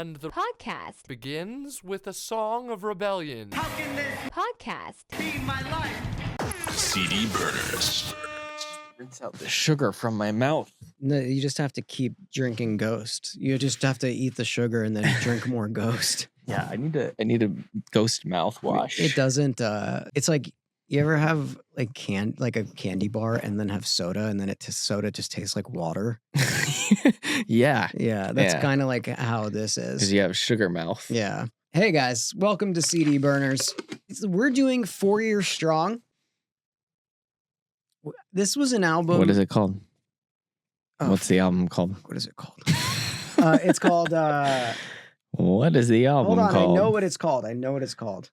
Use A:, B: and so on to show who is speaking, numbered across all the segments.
A: And the
B: podcast
A: begins with a song of rebellion.
C: How can this
B: podcast
C: be my life?
D: CD Burners.
E: Rinse out the sugar from my mouth.
F: No, you just have to keep drinking Ghost. You just have to eat the sugar and then drink more Ghost.
E: Yeah, I need a Ghost mouthwash.
F: It doesn't. It's like you ever have like a candy bar and then have soda and then soda just tastes like water.
E: Yeah,
F: Yeah, that's
E: Yeah.
F: kind of like how this
E: because
F: is.
E: you have sugar mouth.
F: Yeah. Hey guys, welcome to CD Burners. We're doing 4 Years Strong. This was an album.
E: What is it called?
F: Oh,
E: What's the album called?
F: What is it called? It's called.
E: What is the album
F: Hold on,
E: called?
F: I know what it's called.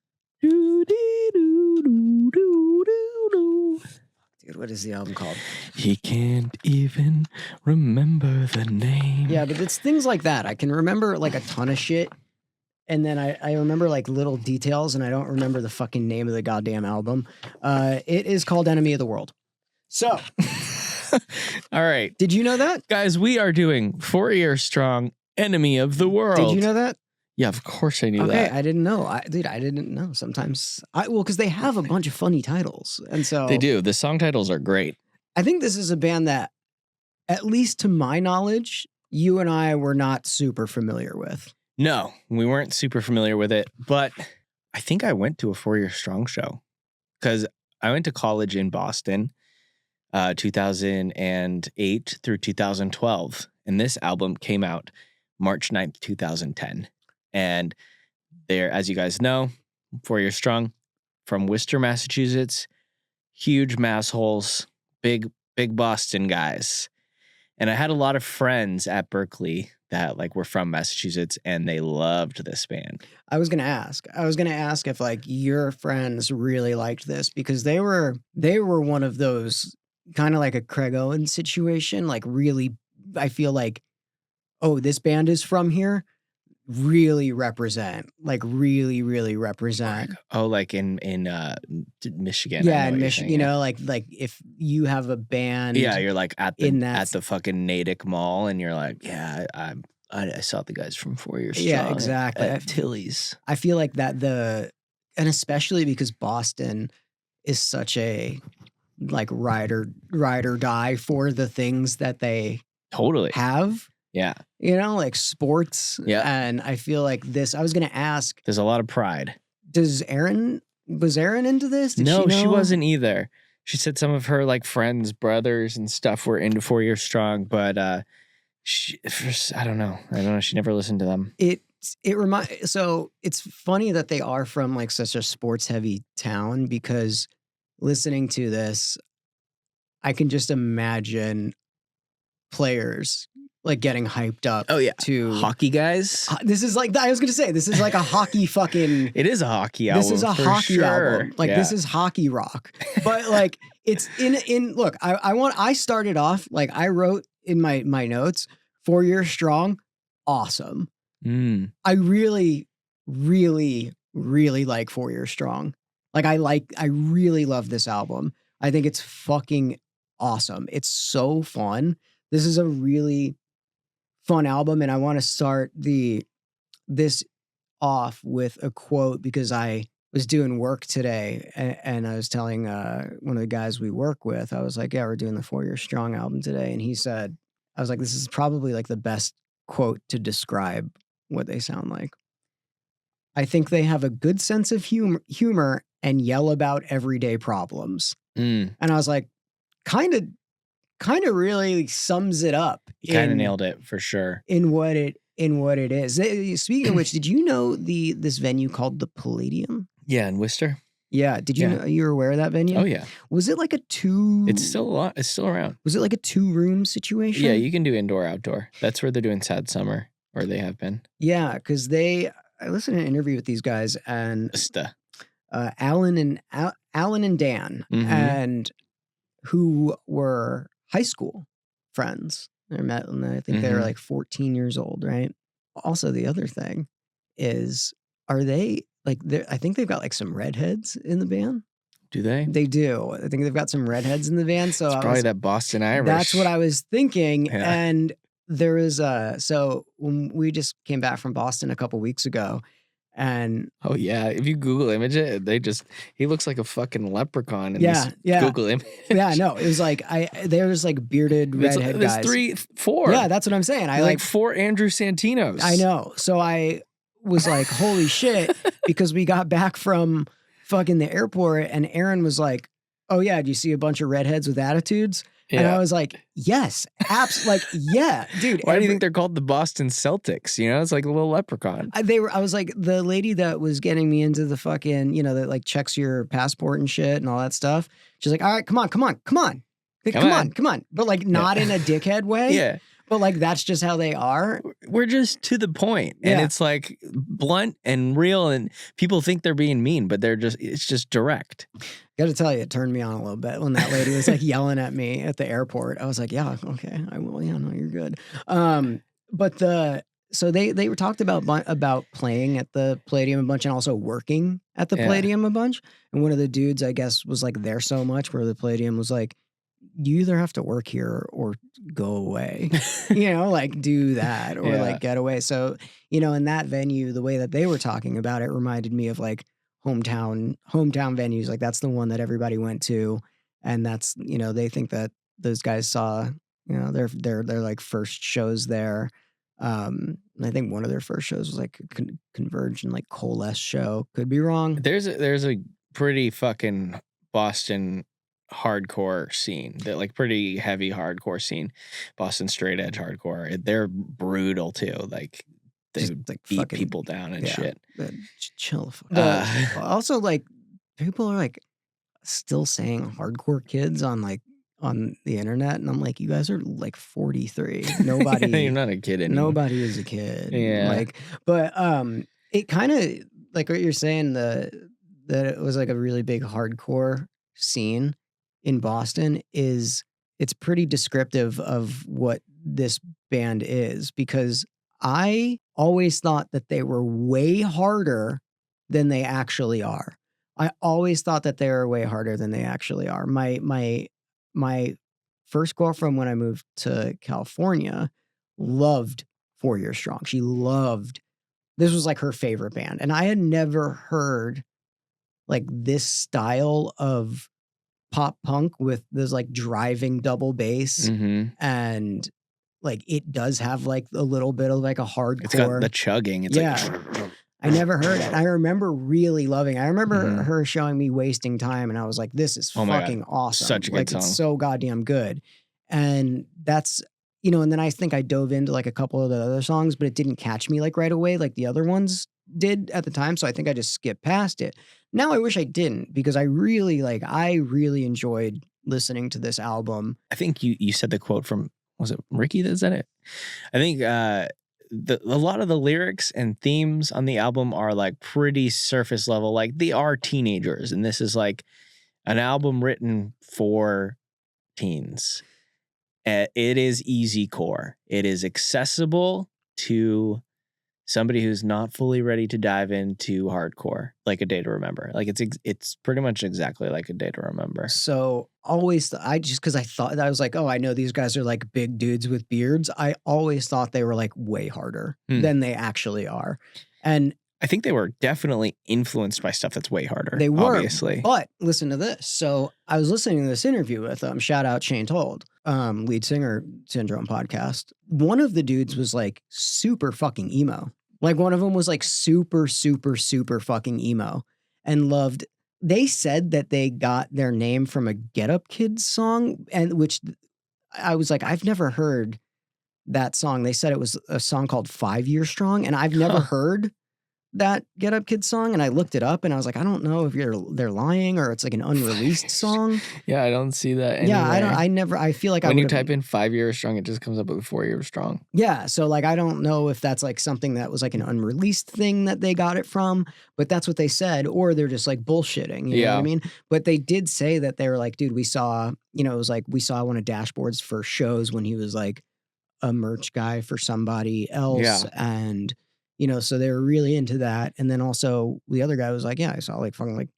F: Dude, what is the album called?
E: He can't even remember the name.
F: Yeah, but it's things like that. I can remember like a ton of shit. And then I remember like little details and I don't remember the fucking name of the goddamn album. It is called Enemy of the World. So,
E: All right,
F: did you know that?
E: guys, we are doing 4 Years Strong, Enemy of the World.
F: Did you know that?
E: Yeah, of course I knew
F: Okay,
E: that.
F: I didn't know. I didn't know. Sometimes because they have a bunch of funny titles. And so
E: They do. The song titles are great.
F: I think this is a band that, at least to my knowledge, you and I were not super familiar with.
E: No, we weren't super familiar with it, but I think I went to a 4 Year Strong show because I went to college in Boston, 2008 through 2012. And this album came out March 9th, 2010. And they're, as you guys know, 4 Year Strong from Worcester, Massachusetts, huge mass holes, big Boston guys. And I had a lot of friends at Berkeley that like were from Massachusetts and they loved this band.
F: I was gonna ask if like your friends really liked this because they were one of those kind of like a Craig Owen situation. Like really, I feel like, oh, this band is from here. Really represent.
E: Oh, like in Michigan.
F: Yeah,
E: I know
F: in
E: what you're
F: Michigan,
E: saying,
F: you
E: yeah.
F: know, like if you have a band.
E: Yeah, you're like at
F: in that-
E: the fucking Natick Mall, and you're like, yeah, I saw the guys from 4 Years Strong.
F: Yeah, exactly.
E: At Tilly's.
F: I feel like that and especially because Boston is such a like ride or die for the things that they
E: Totally.
F: have,
E: Yeah,
F: like sports.
E: Yeah.
F: And I feel like this, I was going to ask,
E: there's a lot of pride.
F: was Erin into this? Did
E: No, she
F: know?
E: wasn't either. She said some of her like friends, brothers, and stuff were into 4 Years Strong, but I don't know. She never listened to them.
F: So it's funny that they are from like such a sports heavy town because listening to this, I can just imagine players like getting hyped up.
E: Oh yeah,
F: to
E: hockey guys.
F: This is like I was gonna say this is like a hockey fucking.
E: It is a hockey album.
F: This is a
E: for
F: hockey
E: sure.
F: album. Like
E: Yeah.
F: this is hockey rock. But like it's in look, I started off like I wrote in my notes 4 Years Strong, awesome.
E: Mm.
F: I really, really, really like 4 Years Strong. Like I really love this album. I think it's fucking awesome. It's so fun. This is a really fun album, and I want to start this off with a quote because I was doing work today, and I was telling one of the guys we work with, I was like, "Yeah, we're doing the 4 Years Strong album today," and he said, "I was like, this is probably like the best quote to describe what they sound like. I think they have a good sense of humor and yell about everyday problems."
E: Mm.
F: And I was like, kind of really sums it up.
E: You kind of nailed it for sure.
F: In what it is. Speaking of which, did you know this venue called the Palladium?
E: Yeah, in Worcester.
F: Yeah. Did you know you were aware of that venue?
E: Oh yeah,
F: Was it like a two?
E: it's still a lot. It's still around.
F: Was it like a 2-room situation?
E: Yeah, you can do indoor, outdoor. That's where they're doing Sad Summer, or they have been.
F: Yeah, because I listened to an interview with these guys and
E: Sta.
F: Alan and Dan,
E: Mhm.
F: and who were high school friends. They met when I think they were
E: Mhm.
F: like 14 years old, right? Also, the other thing is, are they like? I think they've got like some redheads in the band.
E: Do they?
F: They do. I think they've got some redheads in the band. So
E: It's
F: I
E: probably
F: was-
E: that Boston Irish.
F: that's what I was thinking,
E: Yeah.
F: and there is so when we just came back from Boston a couple weeks ago, and
E: Oh yeah, if you Google image it, he looks like a fucking leprechaun in
F: yeah,
E: this
F: yeah,
E: Google image.
F: yeah, no, it was like there's like bearded redhead
E: There's
F: guys.
E: 4.
F: Yeah, that's what I'm saying. I
E: There's
F: like
E: 4 Andrew Santinos.
F: I know. So I was like, holy shit, because we got back from fucking the airport and Aaron was like, oh yeah, do you see a bunch of redheads with attitudes?
E: Yeah.
F: And I was like, yes, like, yeah, dude.
E: Why do you think they're called the Boston Celtics? You know, it's like a little leprechaun.
F: I was like, the lady that was getting me into the fucking, that like checks your passport and shit and all that stuff. She's like, all right, come on. Like, come on. But like not in a dickhead way.
E: Yeah.
F: But like that's just how they are.
E: We're just to the point, and
F: Yeah.
E: it's like blunt and real, and people think they're being mean, but it's just direct.
F: Got to tell you, it turned me on a little bit when that lady was like yelling at me at the airport. I was like, yeah, okay, I will. Yeah, no, you're good. But so they were talked about playing at the Palladium a bunch and also working at the
E: Yeah.
F: Palladium a bunch. And one of the dudes, I guess, was like there so much where the Palladium was like, you either have to work here or go away, like do that or
E: Yeah.
F: like get away. So, in that venue, the way that they were talking about it reminded me of like hometown venues. Like that's the one that everybody went to. And that's, they think that those guys saw, their like first shows there. And I think one of their first shows was like a Converge and like Coalesce show. Could be wrong.
E: There's a pretty fucking Boston hardcore scene, that like pretty heavy hardcore scene. Boston straight edge hardcore. They're brutal too. Like they
F: Just,
E: would
F: like,
E: beat
F: fucking-
E: people down and
F: yeah.
E: shit.
F: Chill. The fuck.
E: Uh,
F: Also, like people are like still saying hardcore kids on the internet, and I'm like, you guys are like 43. Nobody,
E: You're not a kid anymore.
F: nobody is a kid.
E: Yeah.
F: But it kind of like what you're saying that it was like a really big hardcore scene in Boston it's pretty descriptive of what this band is, because I always thought that they were way harder than they actually are. I always thought that they were way harder than they actually are. My first girlfriend when I moved to California loved 4 Year Strong. She loved, this was like her favorite band. And I had never heard like this style of pop punk with this like driving double bass.
E: Mhm.
F: And like it does have like a little bit of like a hardcore.
E: It's got the chugging. It's
F: Yeah.
E: like
F: I never heard it. I remember really loving it. I remember
E: Mhm.
F: her showing me Wasting Time, and I was like, this is
E: Oh my God.
F: fucking awesome.
E: Such a good
F: like,
E: song.
F: It's so goddamn good. And that's, and then I think I dove into like a couple of the other songs, but it didn't catch me like right away like the other ones did at the time. So I think I just skipped past it. Now I wish I didn't, because I really enjoyed listening to this album.
E: I think you said the quote from, was it Ricky that said it? I think a lot of the lyrics and themes on the album are like pretty surface level. Like they are teenagers, and this is like an album written for teens. It is easy core. It is accessible to somebody who's not fully ready to dive into hardcore, like A Day to Remember. Like it's pretty much exactly like A Day to Remember.
F: So always, because I thought, I was like, oh, I know these guys are like big dudes with beards. I always thought they were like way harder than they actually are. And
E: I think they were definitely influenced by stuff that's way harder.
F: they were,
E: obviously.
F: But listen to this. So I was listening to this interview with shout out Shane Told, lead singer Syndrome podcast. One of the dudes was like super fucking emo. Like one of them was like super, super, super fucking emo and loved. They said that they got their name from a Get Up Kids song, and which I was like, I've never heard that song. They said it was a song called 5 Year Strong, and I've never heard that Get Up Kids song. And I looked it up, and I was like, I don't know if they're lying or it's like an unreleased song.
E: Yeah, I don't see that anywhere.
F: Yeah, I feel like
E: when you type in 5 Years Strong, it just comes up with 4 Years Strong.
F: Yeah, so like I don't know if that's like something that was like an unreleased thing that they got it from, but that's what they said, or they're just like bullshitting. You know what I mean? But they did say that they were like, dude, we saw, it was like we saw one of Dashboard's first shows when he was like a merch guy for somebody else.
E: Yeah.
F: And, so they were really into that. And then also the other guy was like, yeah, I saw like fucking like,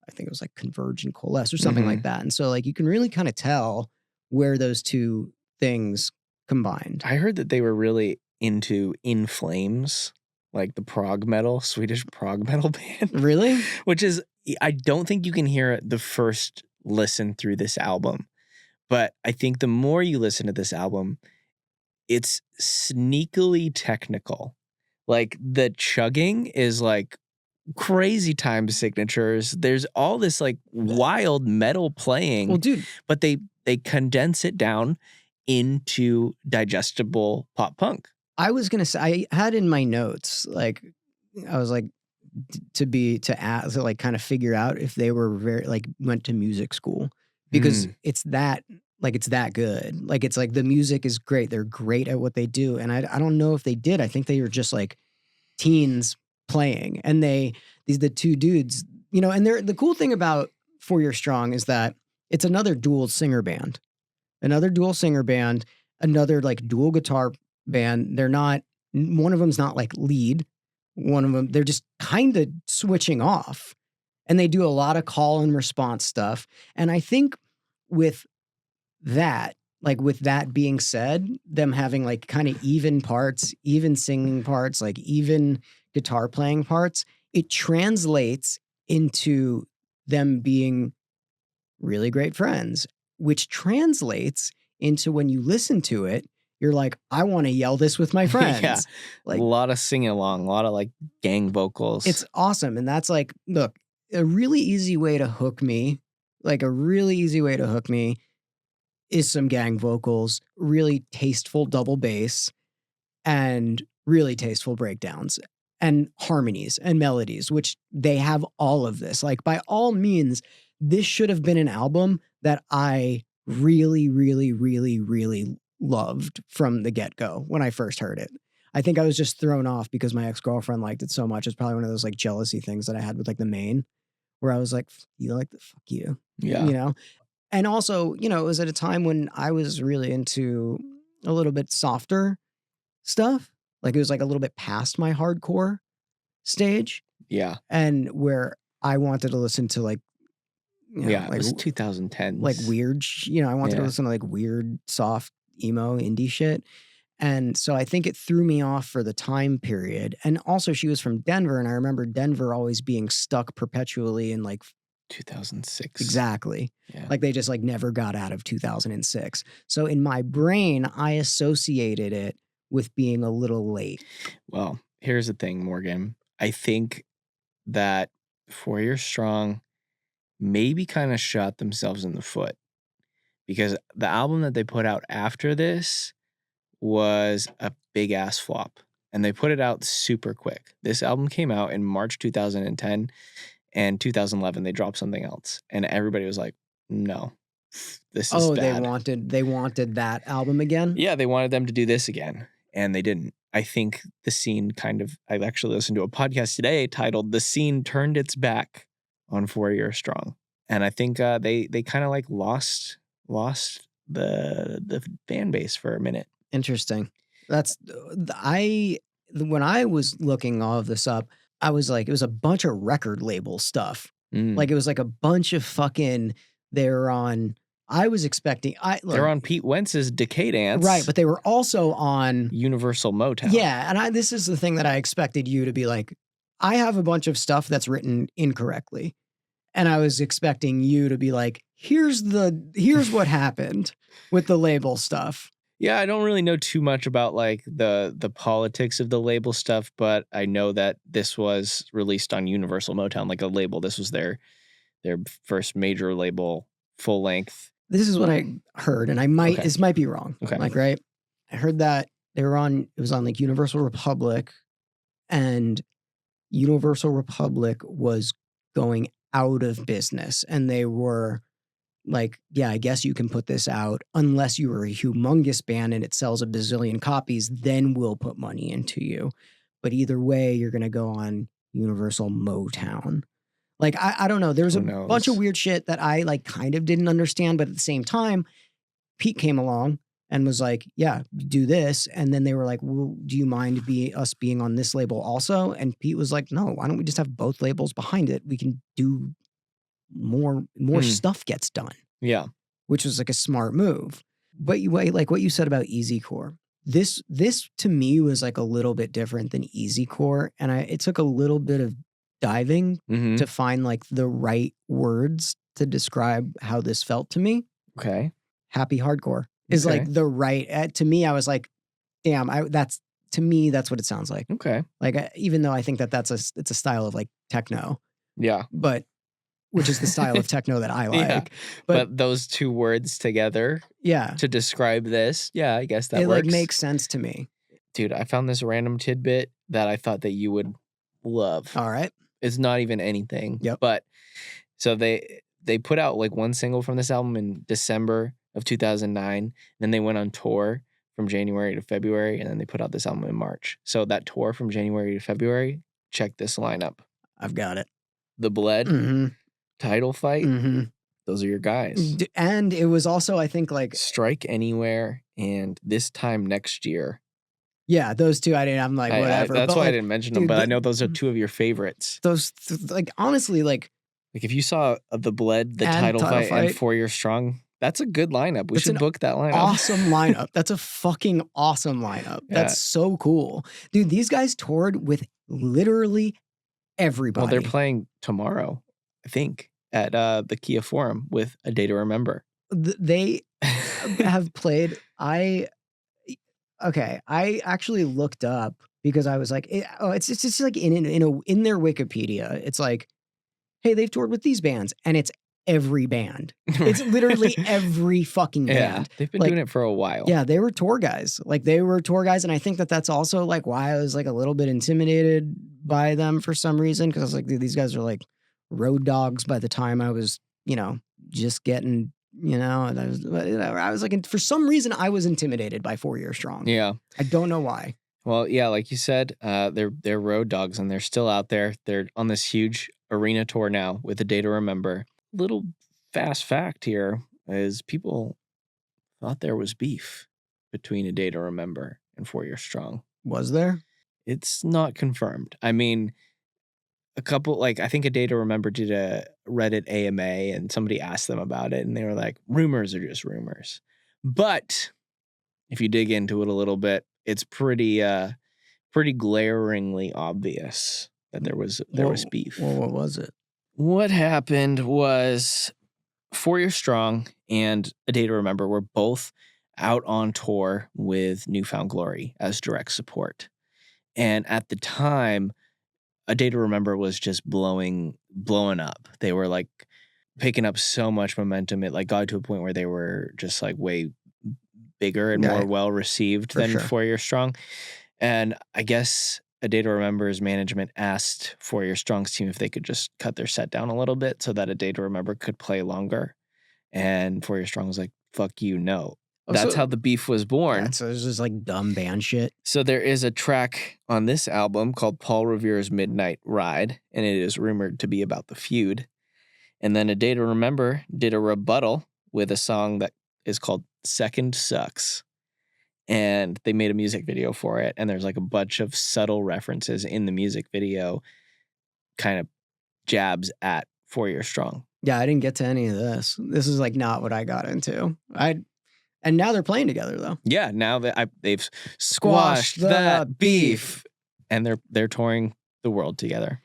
F: I think it was like Converge and Coalesce or something like that. And so like you can really kind of tell where those two things combined.
E: I heard that they were really into In Flames, like the prog metal, Swedish prog metal band,
F: Really?
E: which is, I don't think you can hear it the first listen through this album. But I think the more you listen to this album, it's sneakily technical. Like the chugging is like crazy time signatures. There's all this like wild metal playing,
F: Well, dude,
E: but they condense it down into digestible pop punk.
F: I was gonna say I had in my notes like I was like to like kind of figure out if they were very like went to music school because it's that good. Like it's like the music is great. They're great at what they do, and I don't know if they did. I think they were just like teens playing, and the two dudes, you know. And the cool thing about 4 Year Strong is that it's another dual singer band, another like dual guitar band. They're not, one of them's not like lead. One of them, they're just kind of switching off, and they do a lot of call and response stuff. And I think with that being said, them having like kind of even parts, even singing parts, like even guitar playing parts, it translates into them being really great friends, which translates into when you listen to it, you're like, I want to yell this with my friends.
E: Yeah.
F: Like
E: a lot of singing along, a lot of like gang vocals.
F: it's awesome. And that's like, look, a really easy way to hook me is some gang vocals, really tasteful double bass, and really tasteful breakdowns and harmonies and melodies, which they have all of this. Like by all means, this should have been an album that I really, really, really, really loved from the get-go when I first heard it. I think I was just thrown off because my ex-girlfriend liked it so much. It's probably one of those like jealousy things that I had with like the main, where I was like, you like the fuck you.
E: Yeah.
F: You know? And also, you know, it was at a time when I was really into a little bit softer stuff. Like it was like a little bit past my hardcore stage,
E: Yeah.
F: and where I wanted to listen to like, you know,
E: Yeah.
F: like,
E: It was 2010.
F: like weird, you know, I wanted to
E: Yeah.
F: listen to like weird, soft, emo, indie shit. And so I think it threw me off for the time period. And also she was from Denver, and I remember Denver always being stuck perpetually in like
E: 2006.
F: exactly.
E: Yeah.
F: Like they just like never got out of 2006. So in my brain, I associated it with being a little late.
E: Well, here's the thing, Morgan. I think that 4 Year Strong maybe kind of shot themselves in the foot, because the album that they put out after this was a big ass flop, and they put it out super quick. This album came out in March 2010, and 2011 they dropped something else, and everybody was like, no, this is bad.
F: They wanted that album again.
E: Yeah, they wanted them to do this again, and they didn't. I think the scene I actually listened to a podcast today titled "The Scene Turned Its Back on 4 Year Strong," and I think they kind of like lost the fan base for a minute.
F: Interesting. That's when I was looking all of this up, I was like, it was a bunch of record label stuff. Like it was like a bunch of fucking. They're on. I was expecting.
E: They're on Pete Wentz's Decay Dance,
F: right? But they were also on
E: Universal Motown.
F: Yeah, and this is the thing that I expected you to be like. I have a bunch of stuff that's written incorrectly, and I was expecting you to be like, here's what happened with the label stuff.
E: Yeah, I don't really know too much about like the politics of the label stuff, but I know that this was released on Universal Motown, like a label. This was their first major label, full length.
F: This is what I heard, and this might be wrong.
E: Okay.
F: Like, right? I heard that it was on like Universal Republic, and Universal Republic was going out of business, and they were like, yeah, I guess you can put this out unless you were a humongous band and it sells a bazillion copies, then we'll put money into you. But either way, you're going to go on Universal Motown. Like, I don't know. There was a bunch of weird shit that I like kind of didn't understand. But at the same time, Pete came along and was like, yeah, do this. And then they were like, well, do you mind us being on this label also? And Pete was like, no, why don't we just have both labels behind it? We can do more stuff gets done.
E: Yeah.
F: Which was like a smart move. But like what you said about Easy Core. This to me was like a little bit different than Easy Core, and it took a little bit of diving
E: Mm-hmm.
F: to find like the right words to describe how this felt to me.
E: Okay.
F: Happy hardcore is
E: Okay.
F: like the right to me. I was like, damn, that's to me that's what it sounds like.
E: Okay.
F: Like even though I think that it's a style of like techno,
E: Yeah.
F: but which is the style of techno that I like.
E: Yeah.
F: But
E: But those two words together
F: yeah,
E: to describe this, yeah, I guess that
F: it
E: works.
F: like makes sense to me.
E: Dude, I found this random tidbit that I thought that you would love.
F: All right.
E: It's not even anything.
F: Yep.
E: But so they put out like one single from this album in December of 2009. Then they went on tour from January to February, and then they put out this album in March. So that tour from January to February, check this lineup.
F: I've got it.
E: The Bled,
F: Mm-hmm.
E: Title Fight,
F: Mm-hmm.
E: those are your guys.
F: And it was also, I think, like,
E: Strike Anywhere and This Time Next Year.
F: yeah, those two. I'm like, whatever.
E: That's
F: but
E: why I
F: like,
E: didn't mention them,
F: dude,
E: but I know those are two of your favorites.
F: those, like, honestly, like,
E: Like if you saw The Bled, The
F: And
E: Title
F: Title
E: Fight,
F: Fight.
E: and 4 Year Strong, that's a good lineup. We
F: That's
E: should
F: an
E: book that lineup.
F: awesome lineup. That's a fucking awesome lineup. That's so cool, dude. These guys toured with literally everybody.
E: Well, they're playing tomorrow, I think, at the Kia Forum with A Day to Remember.
F: They have played. I actually looked up because I was like, it's just like in their Wikipedia. It's like, hey, they've toured with these bands, and it's every band. It's literally every fucking
E: Yeah,
F: band.
E: they've been
F: Like,
E: doing it for a while.
F: Yeah, they were tour guys. Like they were tour guys, and I think that that's also like why I was like a little bit intimidated by them for some reason, because I was like, dude, these guys are like road dogs by the time I was, just getting, and I was like, for some reason I was intimidated by 4 Year Strong.
E: Yeah.
F: I don't know why.
E: Well, yeah, like you said, they're road dogs and they're still out there. They're on this huge arena tour now with A Day to Remember. Little fast fact here is people thought there was beef between A Day to Remember and 4 Year Strong.
F: Was there?
E: It's not confirmed. I mean, a couple, like, I think A Day to Remember did a Reddit AMA and somebody asked them about it and they were like, rumors are just rumors. But if you dig into it a little bit, it's pretty glaringly obvious that there was beef.
F: Well, what was it?
E: What happened was 4 Year Strong and A Day to Remember were both out on tour with Newfound Glory as direct support. And at the time, A Day to Remember was just blowing up. They were like picking up so much momentum. It like got to a point where they were just like way bigger and more well received than 4 Year Strong. And I guess A Day to Remember's management asked 4 Year Strong's team if they could just cut their set down a little bit so that A Day to Remember could play longer. And 4 Year Strong was like, fuck you, no. That's how the beef was born.
F: Yeah, so it's just like dumb band shit.
E: So there is a track on this album called Paul Revere's Midnight Ride, and it is rumored to be about the feud. And then A Day to Remember did a rebuttal with a song that is called Second Sucks. And they made a music video for it. And there's like a bunch of subtle references in the music video, kind of jabs at 4 Year Strong.
F: Yeah, I didn't get to any of this. This is like not what I got into. And now they're playing together though.
E: Yeah, now that they've squashed that beef, and they're touring the world together.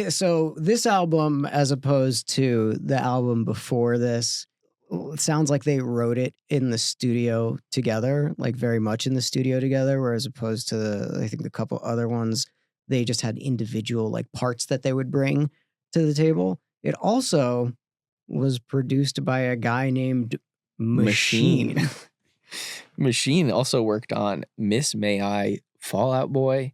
F: So this album, as opposed to the album before this, it sounds like they wrote it in the studio together, like very much in the studio together, whereas opposed to I think the couple other ones, they just had individual like parts that they would bring to the table. It also was produced by a guy named Machine.
E: Machine also worked on Miss May I, Fall Out Boy,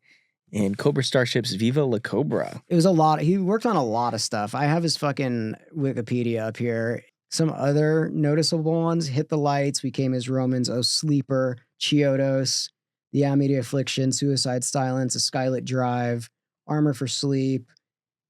E: and Cobra Starship's Viva La Cobra.
F: It was a lot. He worked on a lot of stuff. I have his fucking Wikipedia up here. Some other noticeable ones: Hit the Lights, We Came as Romans, Oh Sleeper, Chiodos, The Amity Affliction, Suicide Silence, A Skylit Drive, Armor for Sleep,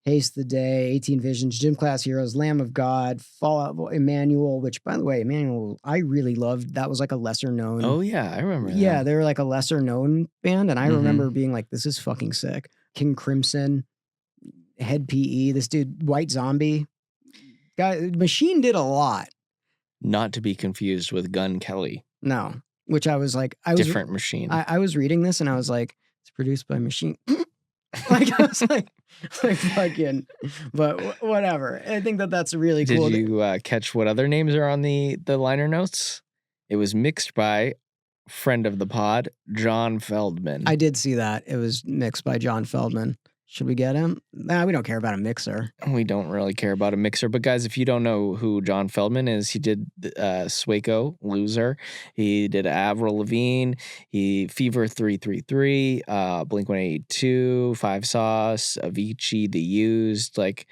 F: Haste the Day, 18 Visions, Gym Class Heroes, Lamb of God, Fallout Boy, Emmanuel, which, by the way, Emmanuel, I really loved. That was like a lesser known.
E: Oh, yeah, I remember that.
F: Yeah, they were like a lesser known band. And I remember being like, this is fucking sick. King Crimson, Head PE, this dude, White Zombie. Guy, Machine did a lot.
E: Not to be confused with Gun Kelly.
F: No. Which I was like,
E: Different machine.
F: I was reading this and I was like, it's produced by Machine. Like I was like fucking, but whatever. I think that's really
E: Did
F: cool.
E: you catch what other names are on the liner notes? It was mixed by friend of the pod, John Feldman.
F: I did see that. It was mixed by John Feldman. Should we get him? Nah, we don't care about a mixer.
E: We don't really care about a mixer, but guys, if you don't know who John Feldman is, he did Swaco, Loser. He did Avril Lavigne. He Fever 333, Blink-182, Five Sauce, Avicii, The Used. Like,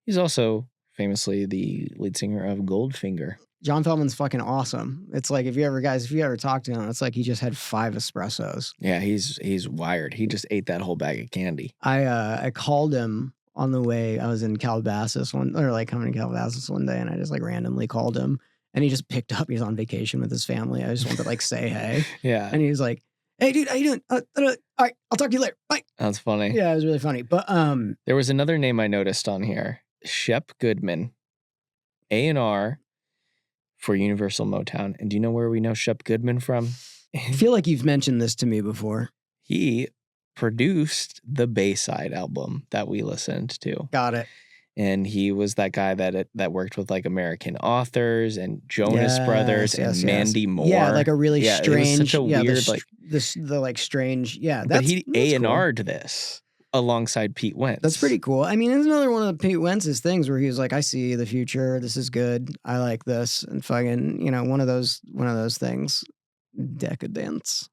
E: he's also famously the lead singer of Goldfinger.
F: John Feldman's fucking awesome. It's like if you ever talk to him, it's like he just had 5 espressos.
E: Yeah, he's wired. He just ate that whole bag of candy.
F: I called him on the way. I was in Calabasas coming to Calabasas one day, and I just like randomly called him, and he just picked up. He's on vacation with his family. I just wanted to like say hey.
E: Yeah.
F: And he was like, "Hey, dude, how you doing? All right, I'll talk to you later. Bye."
E: That's funny.
F: Yeah, it was really funny. But
E: there was another name I noticed on here, Shep Goodman, A&R for Universal Motown. And do you know where we know Shep Goodman from?
F: I feel like you've mentioned this to me before.
E: He produced the Bayside album that we listened to.
F: Got it.
E: And he was that guy that worked with like American Authors and Jonas Brothers and Mandy Moore.
F: Yeah, like a really strange.
E: It was such a weird
F: strange. Yeah,
E: but he A&R'd this alongside Pete Wentz.
F: That's pretty cool. I mean, it's another one of Pete Wentz's things where he was like, "I see the future. This is good. I like this," and fucking, one of those things. Decadence.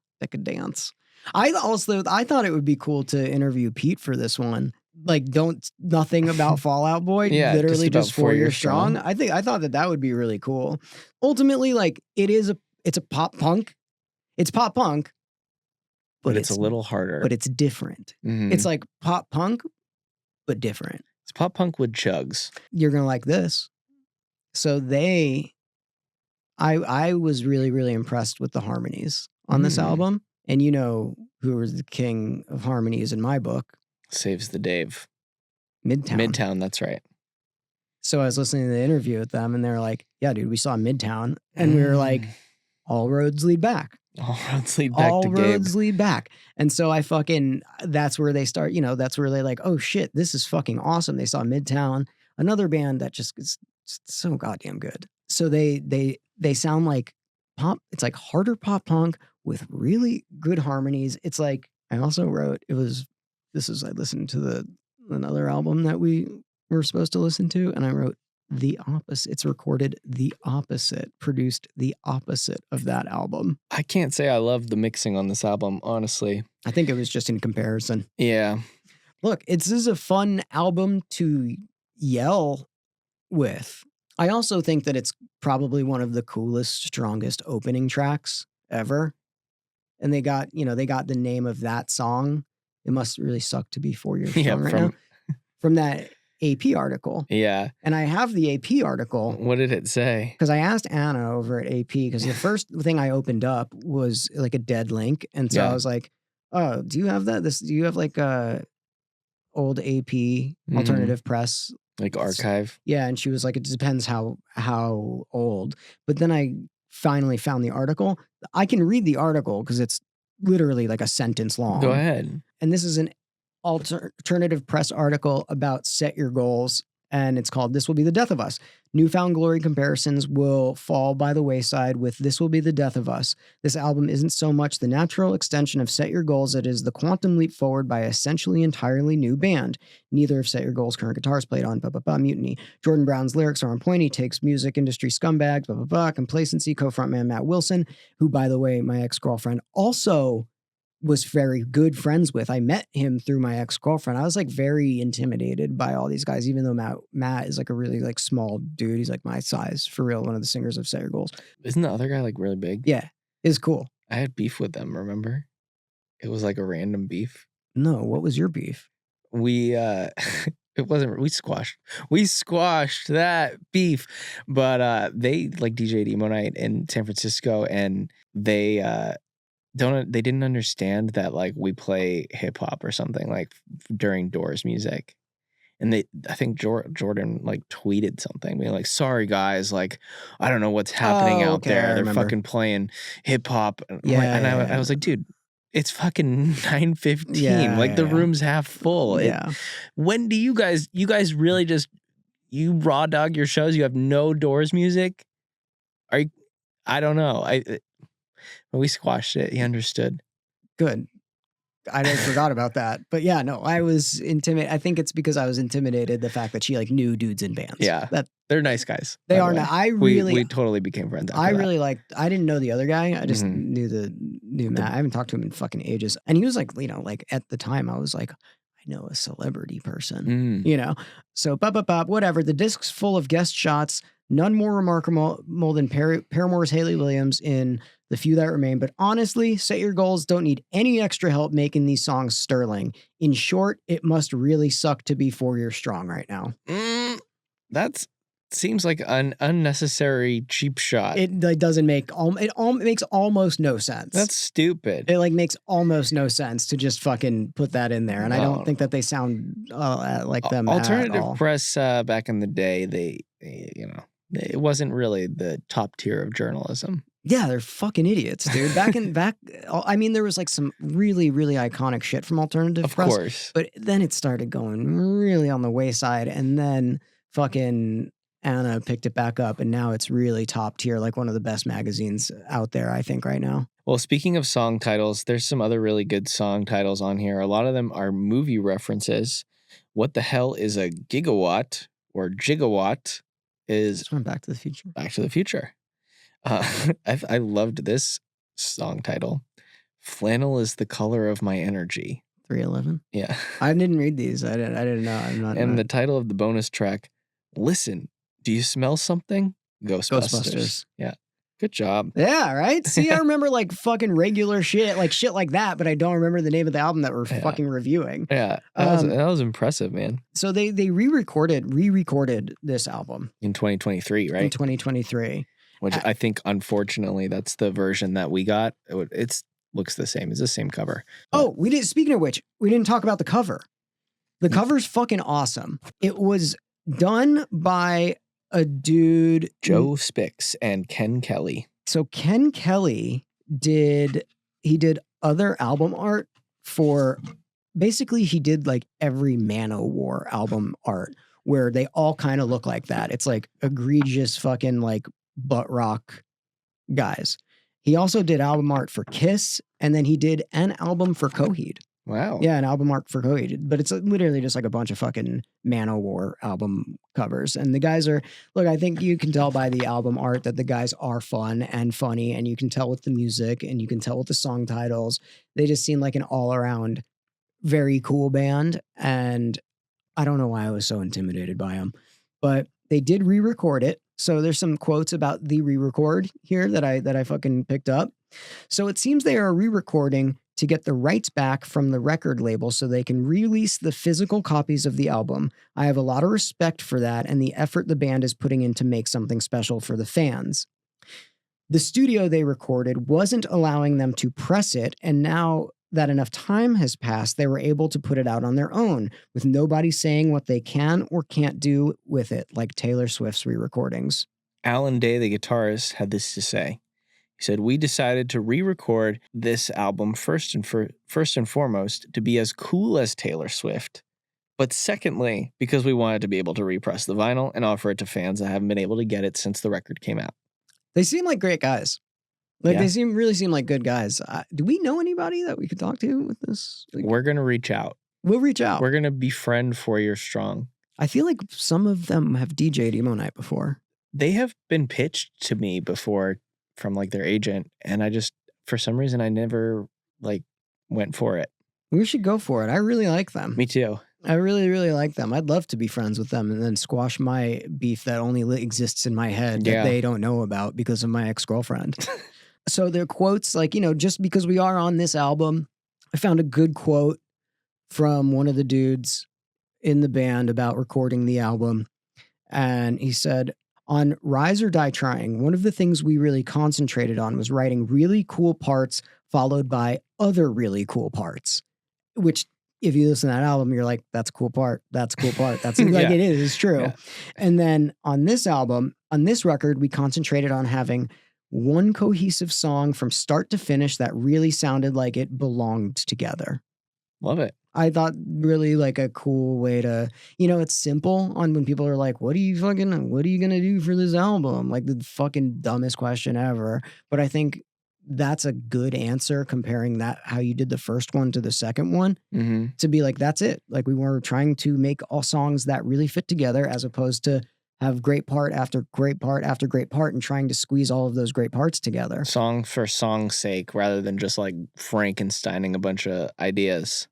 F: I thought it would be cool to interview Pete for this one. Like, nothing about Fall Out Boy.
E: Yeah,
F: literally just 4 Years
E: Strong.
F: I thought that would be really cool. Ultimately, like, it's a pop punk. It's pop punk,
E: but it's a little harder.
F: But it's different.
E: Mhm.
F: It's like pop punk, but different.
E: It's pop punk with chugs.
F: You're gonna like this. So I was really, really impressed with the harmonies on this album. And you know who was the king of harmonies in my book?
E: Saves the Dave.
F: Midtown.
E: That's right.
F: So I was listening to the interview with them, and they were like, "Yeah, dude, we saw Midtown," and we were like, "All roads lead back."
E: All roads lead back
F: All
E: to
F: roads
E: Gabe.
F: lead back. And so that's where they start, that's where they like, "Oh shit, this is fucking awesome." They saw Midtown, another band that just is so goddamn good. So they sound like pop. It's like harder pop punk with really good harmonies. It's like, I also wrote, I listened to another album that we were supposed to listen to, and I wrote the opposite. It's recorded the opposite, produced the opposite of that album.
E: I can't say I love the mixing on this album, honestly.
F: I think it was just in comparison.
E: Yeah.
F: Look, this is a fun album to yell with. I also think that it's probably one of the coolest, strongest opening tracks ever. And they got the name of that song. It must really suck to be 4 years strong right now. From that AP article.
E: Yeah.
F: And I have the AP article.
E: What did it say?
F: Because I asked Anna over at AP, because the first thing I opened up was like a dead link. And so I was like, "Oh, do you have that? Do you have like a old AP alternative press?
E: Like archive?"
F: Yeah. And she was like, "It depends how old." But then I finally found the article. I can read the article because it's literally like a sentence long.
E: Go ahead.
F: And this is an alternative press article about Set Your Goals. And it's called "This Will Be the Death of Us. Newfound Glory comparisons will fall by the wayside with This Will Be the Death of Us. This album isn't so much the natural extension of Set Your Goals, it is the quantum leap forward by essentially entirely new band. Neither of Set Your Goals' current guitars played on Mutiny. Jordan Brown's lyrics are on point. He takes music industry scumbags, Complacency, co-frontman Matt Wilson, who, by the way, my ex-girlfriend also was very good friends with. I met him through my ex-girlfriend. I was like very intimidated by all these guys, even though Matt is like a really like small dude. He's like my size, for real, one of the singers of Set Your Goals.
E: Isn't the other guy like really big?
F: Yeah, it's cool.
E: I had beef with them, remember? It was like a random beef.
F: No, what was your beef?
E: We squashed that beef. But they like DJ'd Emo Night in San Francisco, and they didn't understand that like we play hip hop or something like during Doors music. And I think Jordan like tweeted something being like, sorry guys, like, I don't know what's happening
F: Oh,
E: out
F: okay,
E: there.
F: I
E: They're
F: remember.
E: fucking playing hip hop.
F: Yeah,
E: And
F: yeah,
E: I was like, dude, it's fucking 9:15.
F: Yeah,
E: Like the
F: yeah.
E: room's half full.
F: Yeah.
E: When do you guys really just, you raw dog your shows? You have no Doors music? I don't know. We squashed it. He understood.
F: Good. I forgot about that. But yeah, no, I was intimidated. I think it's because I was intimidated the fact that she like knew dudes in bands.
E: Yeah.
F: That
E: They're nice guys.
F: they
E: by the
F: are
E: way.
F: not. I
E: We
F: really
E: totally became friends after
F: I
E: that.
F: really liked. I didn't know the other guy. I just
E: Mhm.
F: knew Matt. I haven't talked to him in fucking ages. And he was like, you know, like at the time, I was like, I know a celebrity person,
E: Mm.
F: you know. So, whatever. The disc's full of guest shots. None more remarkable than Paramore's Hayley Williams in The Few That Remain. But honestly, Set Your Goals don't need any extra help making these songs sterling. In short, it must really suck to be 4 years strong right now.
E: That's seems like an unnecessary cheap shot.
F: It like doesn't make it makes almost no sense.
E: That's stupid.
F: It like makes almost no sense to just fucking put that in there, and I
E: No.
F: don't think that they sound like them. at
E: Alternative
F: all.
E: press back in the day, they you know, it wasn't really the top tier of journalism.
F: Yeah, they're fucking idiots, dude. I mean, there was like some really, really iconic shit from alternative
E: Of
F: press,
E: course.
F: but then it started going really on the wayside, and then fucking Anna picked it back up, and now it's really top tier, like one of the best magazines out there, I think, right now.
E: Well, speaking of song titles, there's some other really good song titles on here. A lot of them are movie references. What the hell is a gigawatt or gigawatt? Is
F: Just went Back to the Future.
E: Back to the Future. I loved this song title. Flannel is the color of my energy.
F: 311.
E: Yeah.
F: I didn't read these. I didn't know. I'm not.
E: And the title of the bonus track, Listen, do you smell something? Ghostbusters. Yeah. Good job.
F: Yeah, right? See, I remember like fucking regular shit, like shit like that, but I don't remember the name of the album that we're
E: Yeah.
F: fucking reviewing.
E: Yeah. That was impressive, man.
F: So they re-recorded this album
E: In 2023,
F: in
E: right?
F: 2023.
E: Which I think, unfortunately, that's the version that we got. It's looks the same. It's the same cover.
F: Oh, we did. Speaking of which, we didn't talk about the cover. The cover's fucking awesome. It was done by a dude,
E: Joe Spix and Ken Kelly.
F: So Ken Kelly did other album art for, basically he did like every Manowar album art where they all kind of look like that. It's like egregious fucking like butt rock guys. He also did album art for Kiss, and then he did an album for Coheed.
E: Wow.
F: Yeah, an album art for Coheed, but it's literally just like a bunch of fucking Manowar album covers. And the guys are, look, I think you can tell by the album art that the guys are fun and funny, and you can tell with the music, and you can tell with the song titles. They just seem like an all-around very cool band, and I don't know why I was so intimidated by them, but they did re-record it. So there's some quotes about the re-record here that I fucking picked up. So it seems they are re-recording to get the rights back from the record label so they can release the physical copies of the album. I have a lot of respect for that and the effort the band is putting in to make something special for the fans. The studio they recorded wasn't allowing them to press it, and now that enough time has passed, they were able to put it out on their own, with nobody saying what they can or can't do with it, like Taylor Swift's re-recordings.
E: Alan Day, the guitarist, had this to say. He said, "We decided to re-record this album first and foremost to be as cool as Taylor Swift, but secondly, because we wanted to be able to repress the vinyl and offer it to fans that haven't been able to get it since the record came out."
F: They seem like great guys. Like
E: Yeah.
F: they really seem like good guys. Do we know anybody that we could talk to with this? Like,
E: We're going to reach out.
F: we'll reach out.
E: We're going to befriend 4 Years Strong.
F: I feel like some of them have DJ'd Emo Night before.
E: They have been pitched to me before from like their agent, and I just, for some reason, I never like went for it.
F: We should go for it. I really like them.
E: Me too.
F: I really, really like them. I'd love to be friends with them and then squash my beef that only exists in my head
E: Yeah.
F: that they don't know about because of my ex-girlfriend. So their quotes, like, just because we are on this album, I found a good quote from one of the dudes in the band about recording the album. And he said, "On Rise or Die Trying, one of the things we really concentrated on was writing really cool parts followed by other really cool parts," which if you listen to that album, you're like, that's a cool part. That's a cool part. That's like
E: Yeah.
F: it is. It's true.
E: Yeah.
F: And then on this album, on this record, we concentrated on having one cohesive song from start to finish that really sounded like it belonged together.
E: Love it.
F: I thought really like a cool way to, it's simple on when people are like, what are you going to do for this album? Like the fucking dumbest question ever. But I think that's a good answer comparing that, how you did the first one to the second one,
E: Mm-hmm.
F: to be like, that's it. Like we were trying to make all songs that really fit together as opposed to have great part after great part after great part and trying to squeeze all of those great parts together.
E: Song for song's sake rather than just like Frankensteining a bunch of ideas.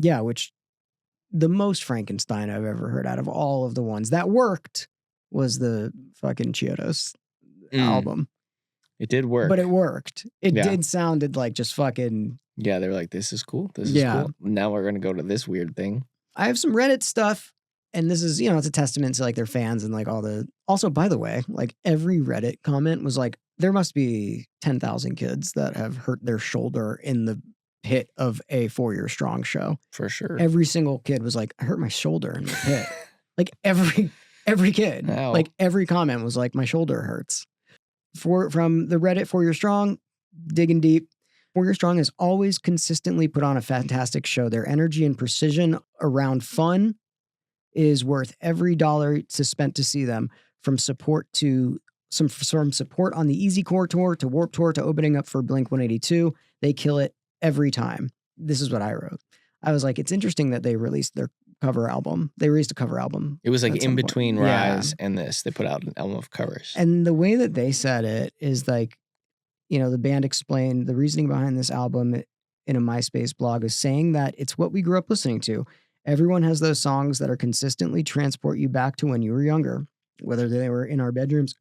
F: Yeah, which the most Frankenstein I've ever heard out of all of the ones that worked was the fucking Chiodos album.
E: It did work.
F: But it worked. It
E: Yeah.
F: did sounded like just fucking.
E: Yeah, they were like, this is cool. This is
F: Yeah.
E: cool. Now we're going to go to this weird thing.
F: I have some Reddit stuff, and this is, it's a testament to like their fans and like all the. Also, by the way, like every Reddit comment was like, there must be 10,000 kids that have hurt their shoulder in the pit of a 4 Year Strong show.
E: For sure.
F: Every single kid was like, I hurt my shoulder in the pit. Like every kid,
E: Ow.
F: like every comment was like, my shoulder hurts. From the Reddit 4 Year Strong, digging deep. 4 Year Strong has always consistently put on a fantastic show. Their energy and precision around fun is worth every dollar spent to see them. From support on the Easy Core tour to Warped Tour to opening up for Blink 182, they kill it every time. This is what I wrote. I was like, it's interesting that they released their cover album. They released a cover album.
E: It was like
F: at some
E: in
F: point.
E: between
F: Yeah.
E: Rise and this. They put out an album of covers.
F: And the way that they said it is like, the band explained the reasoning behind this album in a MySpace blog is saying that it's what we grew up listening to. Everyone has those songs that are consistently transport you back to when you were younger, whether they were in our bedrooms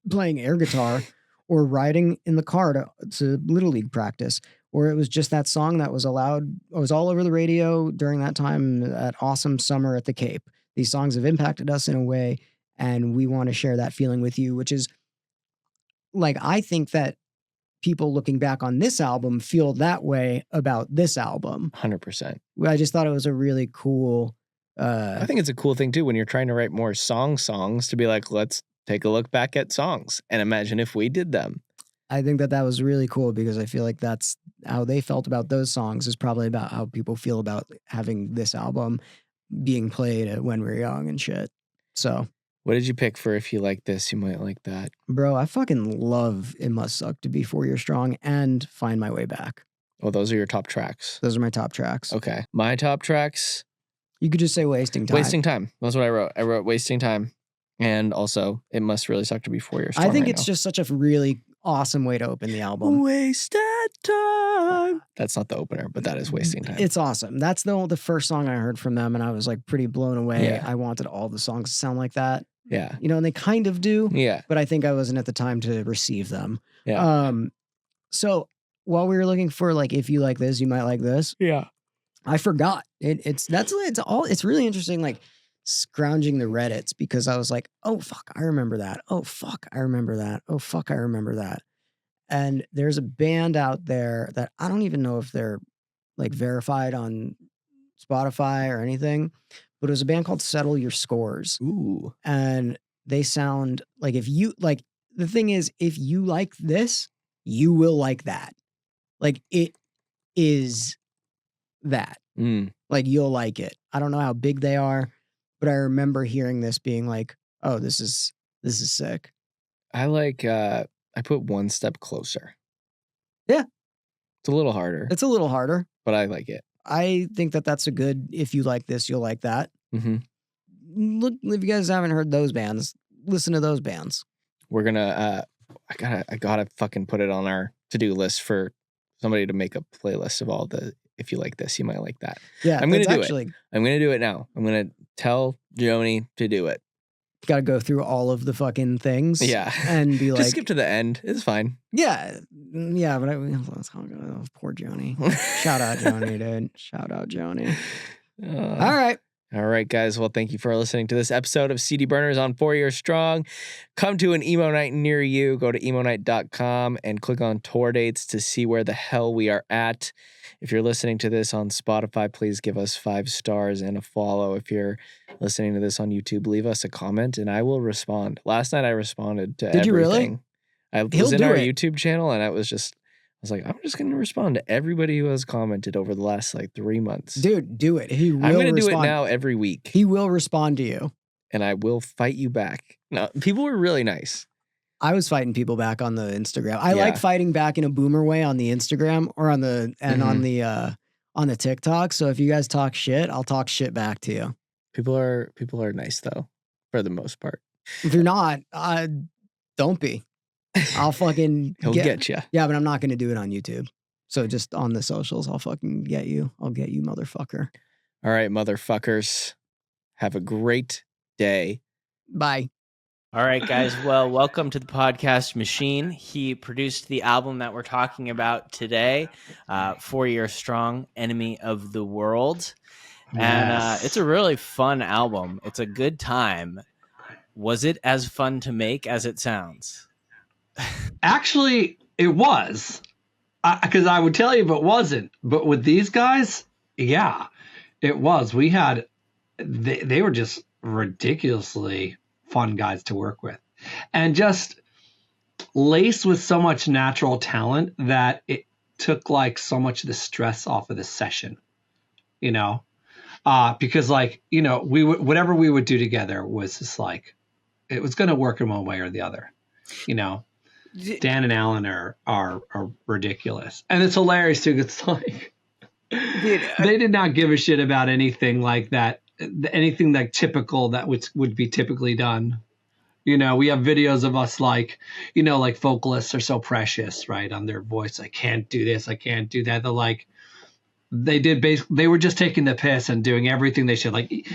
F: playing air guitar or riding in the car to Little League practice, or it was just that song that was all over the radio during that time, that awesome summer at the Cape. These songs have impacted us in a way, and we want to share that feeling with you, which is like, I think that people looking back on this album feel that way about this album.
E: 100%.
F: I just thought it was a really cool.
E: I think it's a cool thing too when you're trying to write more songs to be like, let's take a look back at songs and imagine if we did them.
F: I think that was really cool because I feel like that's how they felt about those songs is probably about how people feel about having this album being played when we were young and shit. So,
E: What did you pick for if you like this, you might like that?
F: bro, I fucking love It Must Suck to Be 4 Year Strong and Find My Way Back.
E: Oh, those are your top tracks.
F: Those are my top tracks.
E: Okay. My top tracks,
F: You could just say Wasting Time.
E: Wasting Time. That's what I wrote. I wrote Wasting Time. And also, It Must Really Suck to Be 4 Years Strong.
F: I think
E: right
F: it's
E: now.
F: just such a really awesome way to open the album.
E: Wasted Time. That's not the opener, but that is Wasting Time.
F: It's awesome. That's the first song I heard from them, and I was like pretty blown away.
E: Yeah.
F: I wanted all the songs to sound like that,
E: yeah.
F: and they kind of do,
E: Yeah.
F: but I think I wasn't at the time to receive them.
E: Yeah.
F: So while we were looking for like, if you like this, you might like this.
E: Yeah.
F: I forgot. It's really interesting. Like scrounging the Reddits because I was like, oh fuck, I remember that. Oh fuck, I remember that. Oh fuck, I remember that. And there's a band out there that I don't even know if they're like verified on Spotify or anything, but it was a band called Settle Your Scores.
E: Ooh.
F: And they sound like the thing is, if you like this, you will like that. Like it is that.
E: Mm.
F: Like you'll like it. I don't know how big they are, but I remember hearing this being like, oh, this is sick.
E: I like, I put One Step Closer.
F: Yeah.
E: It's a little harder,
F: It's a little harder.
E: but I like it.
F: I think that that's a good, if you like this, you'll like that.
E: Mm-hmm.
F: Look, if you guys haven't heard those bands, listen to those bands.
E: We're gonna, I gotta fucking put it on our to-do list for somebody to make a playlist of all the, if you like this, you might like that.
F: Yeah,
E: I'm gonna
F: that's
E: do it.
F: actually,
E: I'm gonna do it now. I'm gonna tell Joni to do it.
F: got to go through all of the fucking things.
E: Yeah.
F: And be
E: Just
F: like,
E: skip to the end. It's fine.
F: yeah, but poor Joni. Shout out Joni, dude. Shout out Joni. All right.
E: All right, guys. Well, thank you for listening to this episode of CD Burners on 4 Year Strong. Come to an emo night near you. Go to emonight.com and click on tour dates to see where the hell we are at. If you're listening to this on Spotify, please give us 5 stars and a follow. If you're listening to this on YouTube, leave us a comment and I will respond. Last night I responded to
F: Did you really?
E: everything. I was in our YouTube channel and I was like, I'm just going to respond to everybody who has commented over the last 3 months.
F: Dude, do it. He will
E: I'm going to do it
F: respond.
E: now every week.
F: He will respond to you.
E: And I will fight you back. No, people were really nice.
F: I was fighting people back on the Instagram. I
E: Yeah.
F: like fighting back in a boomer way on the Instagram or on the on the TikTok. So if you guys talk shit, I'll talk shit back to you.
E: People are nice though, for the most part.
F: If you're not, don't be. I'll fucking
E: He'll get you.
F: Yeah, but I'm not going to do it on YouTube. So just on the socials, I'll fucking get you. I'll get you, motherfucker.
E: All right, motherfuckers. Have a great day.
F: Bye.
B: All right, guys. Well, welcome to the podcast machine. He produced the album that we're talking about today, 4 Year Strong, Enemy of the World. And it's a really fun album. It's a good time. Was it as fun to make as it sounds?
C: Actually, it was. Because I would tell you if it wasn't. But with these guys, yeah, it was. We had, they were just ridiculously fun guys to work with. And just laced with so much natural talent that it took so much of the stress off of the session, because whatever we would do together was just it was going to work in one way or the other, Dan and Alan are ridiculous. And it's hilarious too. It's they did not give a shit about anything like that, anything typical that would be typically done. We have videos of us vocalists are so precious, right? On their voice. I can't do this. I can't do that. They're they were just taking the piss and doing everything they should,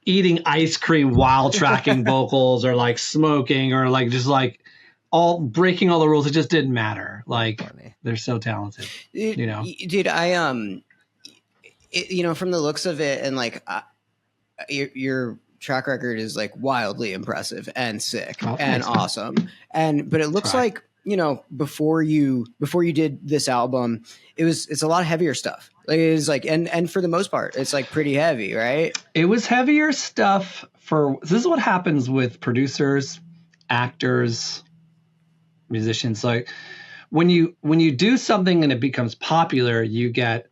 C: eating ice cream while tracking vocals or smoking or all breaking all the rules. It just didn't matter. They're so talented,
D: Dude, I from the looks of it and your track record is wildly impressive and sick and awesome. But it looks like, before you did this album, it's a lot of heavier stuff. It is and for the most part, it's pretty heavy, right?
C: It was heavier stuff this is what happens with producers, actors, musicians. When you do something and it becomes popular, you get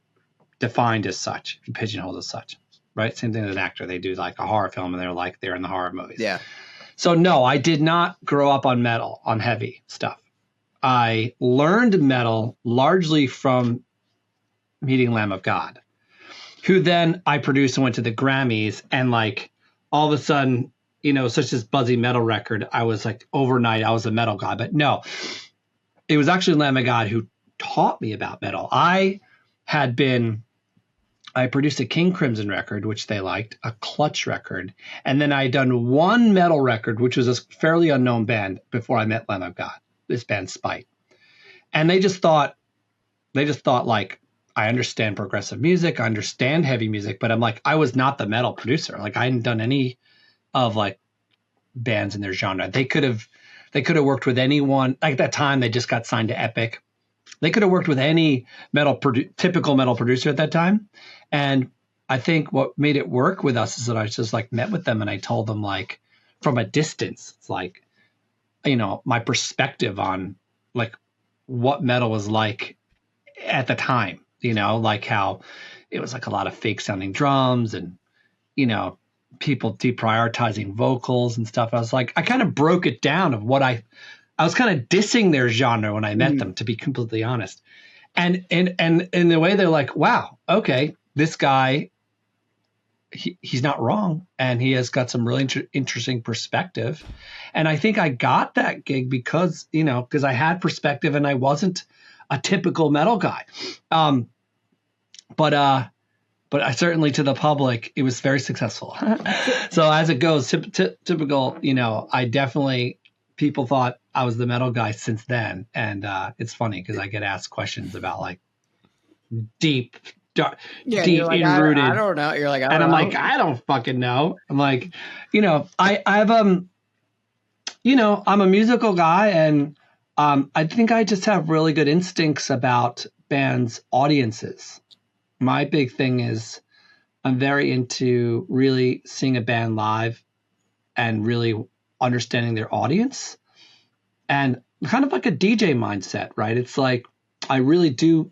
C: defined as such, pigeonholed as such, right? Same thing with an actor. They do a horror film and they're in the horror movies.
D: Yeah.
C: So no, I did not grow up on metal, on heavy stuff. I learned metal largely from meeting Lamb of God, who then I produced and went to the Grammys, and all of a sudden, such as Buzzy Metal record, I was overnight, I was a metal guy. But no, it was actually Lamb of God who taught me about metal. I produced a King Crimson record, which they liked, a Clutch record, and then I had done one metal record, which was a fairly unknown band before I met Lamb of God, this band Spite. And they just thought I understand progressive music, I understand heavy music, but I was not the metal producer. I hadn't done any of bands in their genre. They could have worked with anyone. At that time, they just got signed to Epic. They could have worked with any typical metal producer at that time. And I think what made it work with us is that I just met with them and I told them from a distance, it's my perspective on what metal was at the time, how it was a lot of fake sounding drums and, people deprioritizing vocals and stuff. I was I kind of broke it down of what I was kind of dissing their genre when I met them, to be completely honest. And in the way they're wow, okay, this guy, he's not wrong. And he has got some really interesting perspective. And I think I got that gig because I had perspective and I wasn't a typical metal guy. But I certainly, to the public, it was very successful. So as it goes, typical, I definitely, people thought I was the metal guy since then. And it's funny because I get asked questions about deep
D: Yeah,
C: deep
D: you're like,
C: rooted.
D: I don't know. You're like,
C: And I'm like, I don't fucking know. I'm like, I've I'm a musical guy, and I think I just have really good instincts about bands' audiences. My big thing is I'm very into really seeing a band live and really understanding their audience, and kind of like a DJ mindset, right? It's like I really do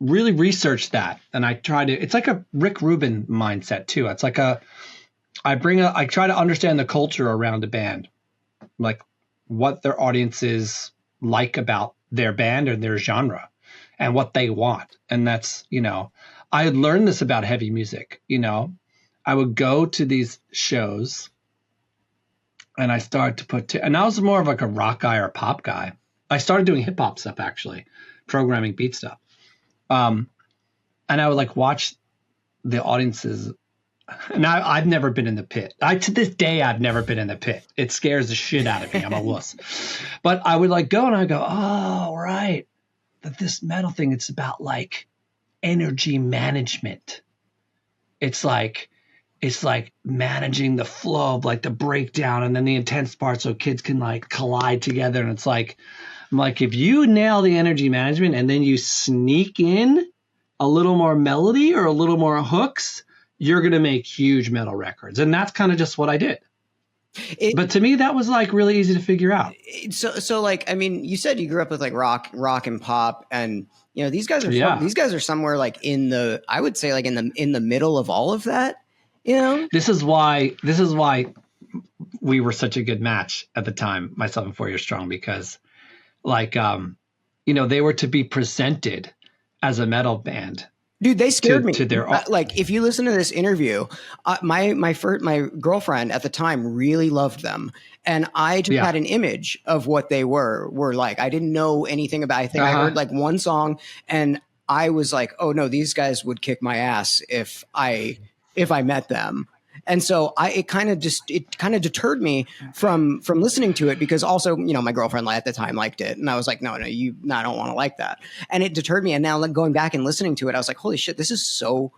C: really research that, and I try to. It's like a Rick Rubin mindset too. It's like I try to understand the culture around a band, like what their audiences like about their band or their genre and what they want. And that's, I had learned this about heavy music. I would go to these shows and I started to and I was more of like a rock guy or a pop guy. I started doing hip hop stuff, actually, programming beat stuff. And I would like watch the audiences. Now, I've never been in the pit. To this day, I've never been in the pit. It scares the shit out of me. I'm a wuss. But I would like go and I go, oh, right. But this metal thing, it's about like energy management. It's like managing the flow of like the breakdown and then the intense part so kids can like collide together. And it's like, I'm like, if you nail the energy management and then you sneak in a little more melody or a little more hooks, you're going to make huge metal records. And that's kind of just what I did. But to me, that was like really easy to figure out.
D: So like, I mean, you said you grew up with like rock and pop, and these guys are somewhere like I would say like in the middle of all of that.
C: This is why we were such a good match at the time, myself and 4 Year Strong, because like, they were to be presented as a metal band.
D: Dude, they scared me.
C: To
D: like, if you listen to this interview, my girlfriend at the time really loved them, and I just had an image of what they were like. I didn't know anything about. I think I heard like one song, and I was like, "Oh no, these guys would kick my ass if I met them." And so it kind of deterred me from listening to it, because also, my girlfriend at the time liked it. And I was like, no, I don't want to like that. And it deterred me. And now like going back and listening to it, I was like, holy shit, this is so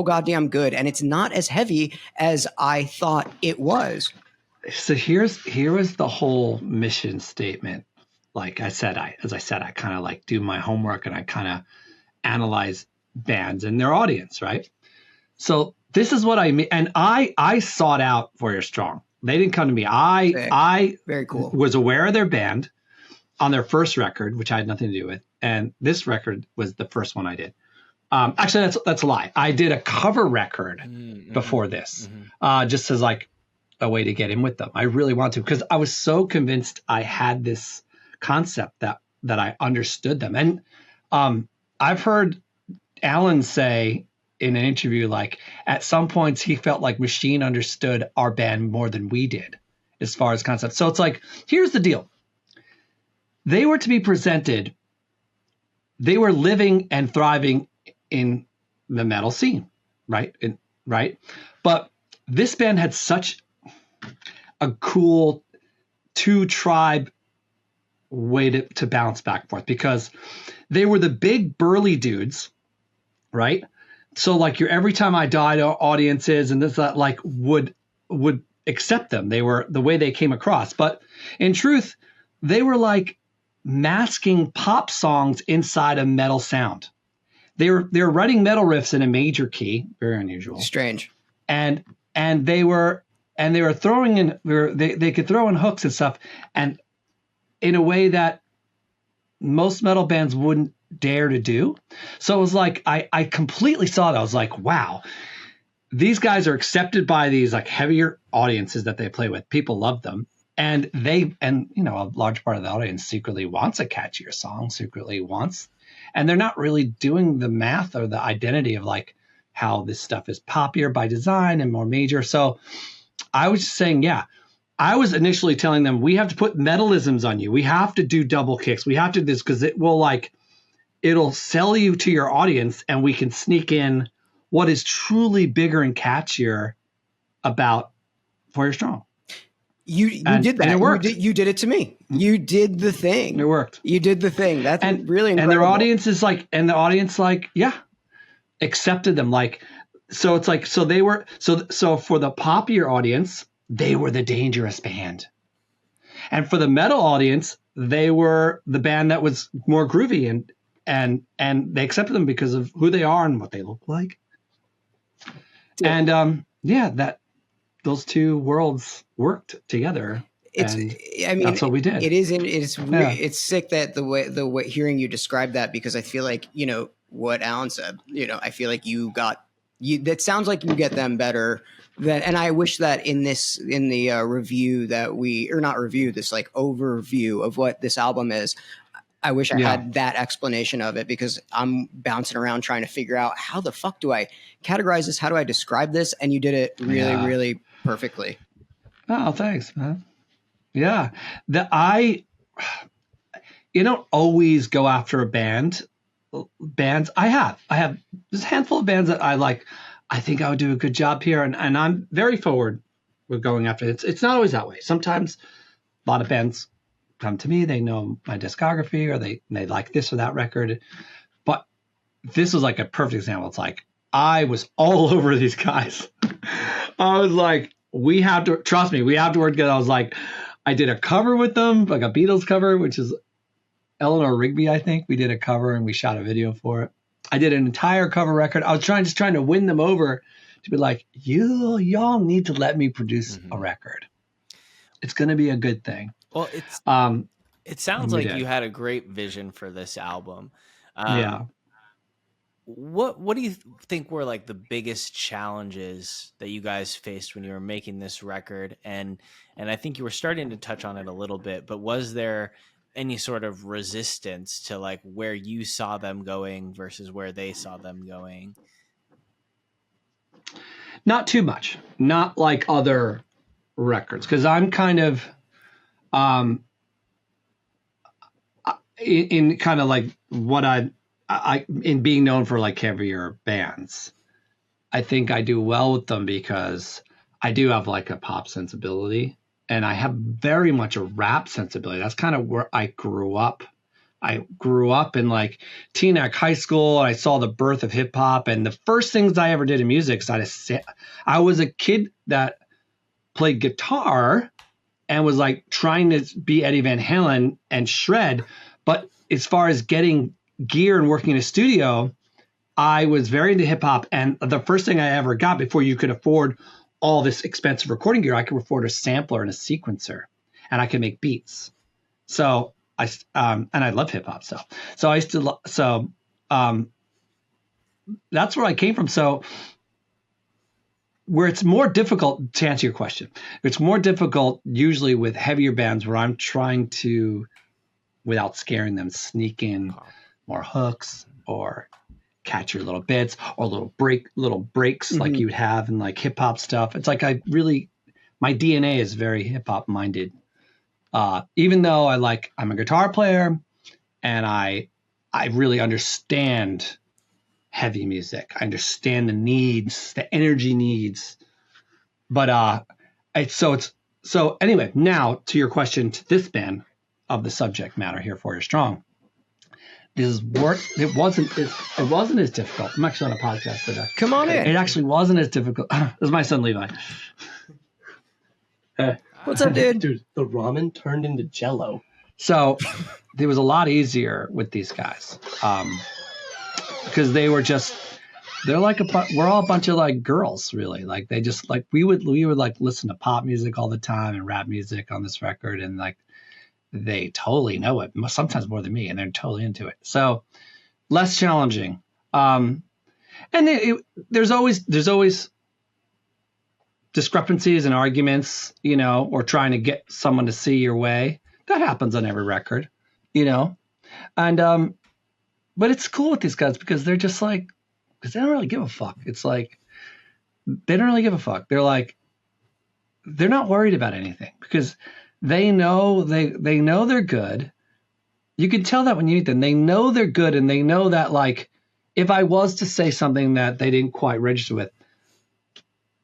D: goddamn good. And it's not as heavy as I thought it was.
C: So here was the whole mission statement. Like I said, I kind of like do my homework and I kind of analyze bands and their audience, right? So this is what I mean. And I sought out 4 Year Strong. They didn't come to me. I
D: very cool.
C: Was aware of their band on their first record, which I had nothing to do with. And this record was the first one I did. Actually, that's a lie. I did a cover record before this, just as like a way to get in with them. I really want to, because I was so convinced I had this concept that I understood them. And I've heard Alan say in an interview, like at some points he felt like Machine understood our band more than we did as far as concept. So it's like, here's the deal. They were to be presented. They were living and thriving in the metal scene, right? Right. But this band had such a cool two-tribe way to bounce back and forth, because they were the big burly dudes, right? So like your Every Time I Die audiences and this that like would accept them. They were the way they came across. But in truth, they were like masking pop songs inside a metal sound. They were writing metal riffs in a major key, very unusual.
D: Strange.
C: And they were throwing in they could throw in hooks and stuff, and in a way that most metal bands wouldn't dare to do. So it was like I completely saw that. I was like, wow, these guys are accepted by these like heavier audiences that they play with. People love them, and a large part of the audience secretly wants a catchier song, and they're not really doing the math or the identity of like how this stuff is poppier by design and more major. So I was just saying, I was initially telling them, we have to put metalisms on you. We have to do double kicks. We have to do this because it'll sell you to your audience, and we can sneak in what is truly bigger and catchier about 4 Year Strong.
D: You did that.
C: And it worked.
D: You did it to me. You did the thing.
C: It worked.
D: You did the thing. That's really incredible.
C: And their audience is like, yeah. accepted them. Like, so it's like, so they were, so for the poppier audience, they were the dangerous band. And for the metal audience, they were the band that was more groovy, and they accepted them because of who they are and what they look like. And that those two worlds worked together.
D: It's,
C: and
D: I mean,
C: that's what we did.
D: It's sick that the way hearing you describe that, because I feel like, you know, what Alan said, you know, I feel like that sounds like you get them better than, and I wish that in the review that this like overview of what this album is, I wish I had that explanation of it, because I'm bouncing around trying to figure out how the fuck do I categorize this? How do I describe this? And you did it really, really perfectly.
C: Oh, thanks, man. Yeah. You don't always go after a bands. I have there's a handful of bands that I like. I think I would do a good job here. And I'm very forward with going after it. It's not always that way. Sometimes a lot of bands come to me, they know my discography, or they like this or that record. But this was like a perfect example. It's like, I was all over these guys. I was like, we have to work together. I was like, I did a cover with them, like a Beatles cover, which is Eleanor Rigby, I think. We did a cover and we shot a video for it. I did an entire cover record. I was trying to win them over to be like, y'all need to let me produce a record. It's going to be a good thing.
B: Well, it sounds like you had a great vision for this album. What do you think were like the biggest challenges that you guys faced when you were making this record? And I think you were starting to touch on it a little bit, but was there any sort of resistance to like where you saw them going versus where they saw them going?
C: Not too much, not like other records. 'Cause I'm kind of, in kind of like what I in being known for like heavier bands, I think I do well with them because I do have like a pop sensibility, and I have very much a rap sensibility. That's kind of where I grew up. I grew up in like Teaneck High School, and I saw the birth of hip hop. And the first things I ever did in music, I was a kid that played guitar and was like trying to be Eddie Van Halen and shred. But as far as getting gear and working in a studio, I was very into hip hop. And the first thing I ever got, before you could afford all this expensive recording gear, I could afford a sampler and a sequencer, and I could make beats. So and I love hip hop stuff. So I used to, that's where I came from. So where it's more difficult, to answer your question, it's more difficult usually with heavier bands where I'm trying to, without scaring them, sneak in more hooks or catch your little bits or little breaks like you'd have in like hip hop stuff. It's like my DNA is very hip hop minded. Even though I'm a guitar player and I really understand heavy music. I understand the needs, the energy needs. But so anyway, now to your question, to this band of the subject matter here, 4 Years Strong. This work. It wasn't as difficult. I'm actually on a podcast today.
F: Come on in.
C: It actually wasn't as difficult. This is my son Levi.
F: What's up, dude?
G: Dude, the ramen turned into Jello.
C: So it was a lot easier with these guys because they're like we're all a bunch of like girls, really. Like they just like we would like listen to pop music all the time and rap music on this record, and like they totally know it, sometimes more than me, and they're totally into it. So less challenging. And there's always discrepancies and arguments, or trying to get someone to see your way. That happens on every record, and but it's cool with these guys because they're just like, because they don't really give a fuck. It's like they don't really give a fuck. They're like, they're not worried about anything because they know they know they're good. You can tell that when you meet them. They know they're good, and they know that like if I was to say something that they didn't quite register with,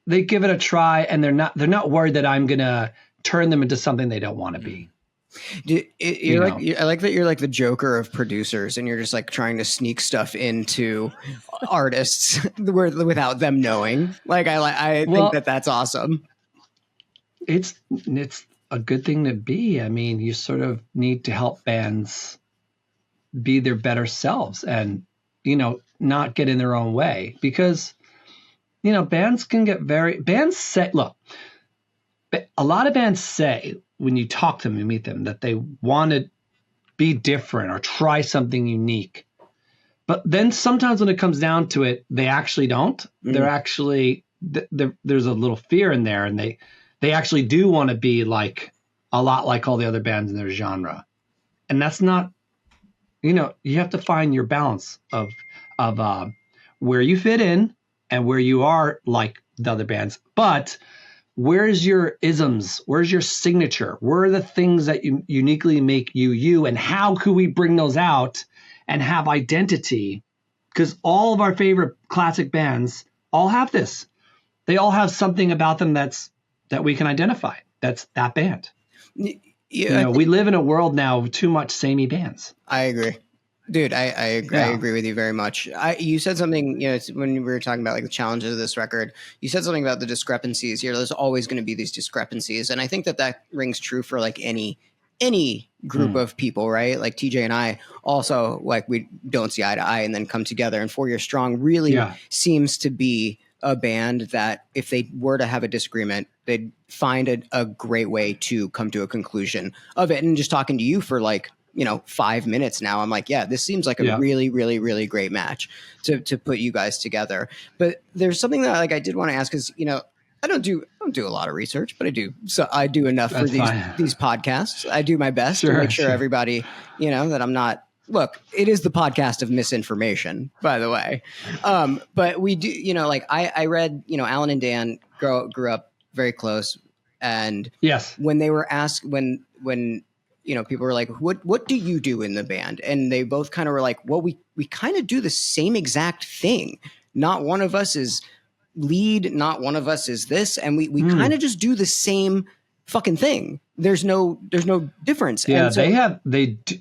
C: they give it a try, and they're not worried that I'm gonna turn them into something they don't want to be. You know.
D: I like that you're like the Joker of producers, and you're just like trying to sneak stuff into artists without them knowing. Like I
C: Well,
D: think that's awesome.
C: it's a good thing to be. I mean, you sort of need to help bands be their better selves and, not get in their own way, because, bands can get bands say, look, a lot of bands say when you talk to them and meet them that they want to be different or try something unique. But then sometimes when it comes down to it, they actually don't. They're actually, there's a little fear in there, and they actually do want to be like a lot like all the other bands in their genre. And that's not, you have to find your balance of where you fit in and where you are like the other bands. But where's your isms? Where's your signature? Where are the things that uniquely make you? And how could we bring those out and have identity? Because all of our favorite classic bands all have this. They all have something about them that we can identify. That's that band.
D: Yeah,
C: we live in a world now of too much samey bands.
D: I agree. Dude, I agree.
C: Yeah.
D: I agree with you very much. You said something, when we were talking about like the challenges of this record, you said something about the discrepancies. There's always going to be these discrepancies. And I think that rings true for like any group of people, right? Like TJ and I also, like, we don't see eye to eye and then come together. And 4 Year Strong really seems to be a band that if they were to have a disagreement, they'd find a great way to come to a conclusion of it. And just talking to you for like, 5 minutes now, I'm like, yeah, this seems like a really, really, really great match to put you guys together. But there's something that like I did want to ask, because I don't do a lot of research, but I do. So I do enough for these podcasts. I do my best to make sure everybody, that I'm not. Look, it is the podcast of misinformation, by the way. But we do, like I read, Alan and Dan grew up very close, and
C: yes,
D: when they were asked when people were like, what do you do in the band? And they both kind of were like, well, we kind of do the same exact thing. Not one of us is lead, not one of us is this, and we kind of just do the same fucking thing. There's no difference.
C: Yeah,
D: and so,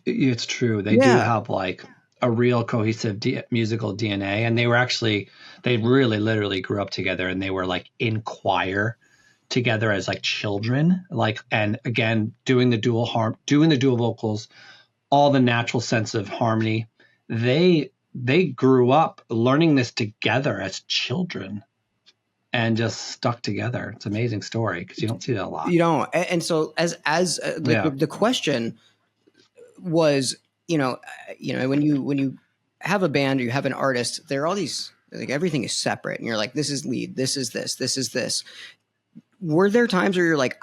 C: it's true. They do have like a real cohesive musical DNA, and they really literally grew up together, and they were like in choir together as like children, like, and again, doing the dual vocals, all the natural sense of harmony. They grew up learning this together as children and just stuck together. It's an amazing story because you don't see that a lot.
D: You don't. And so the question was, when you have a band or you have an artist, there are all these, like, everything is separate, and you're like, this is lead, this is this, this is this. Were there times where you're like,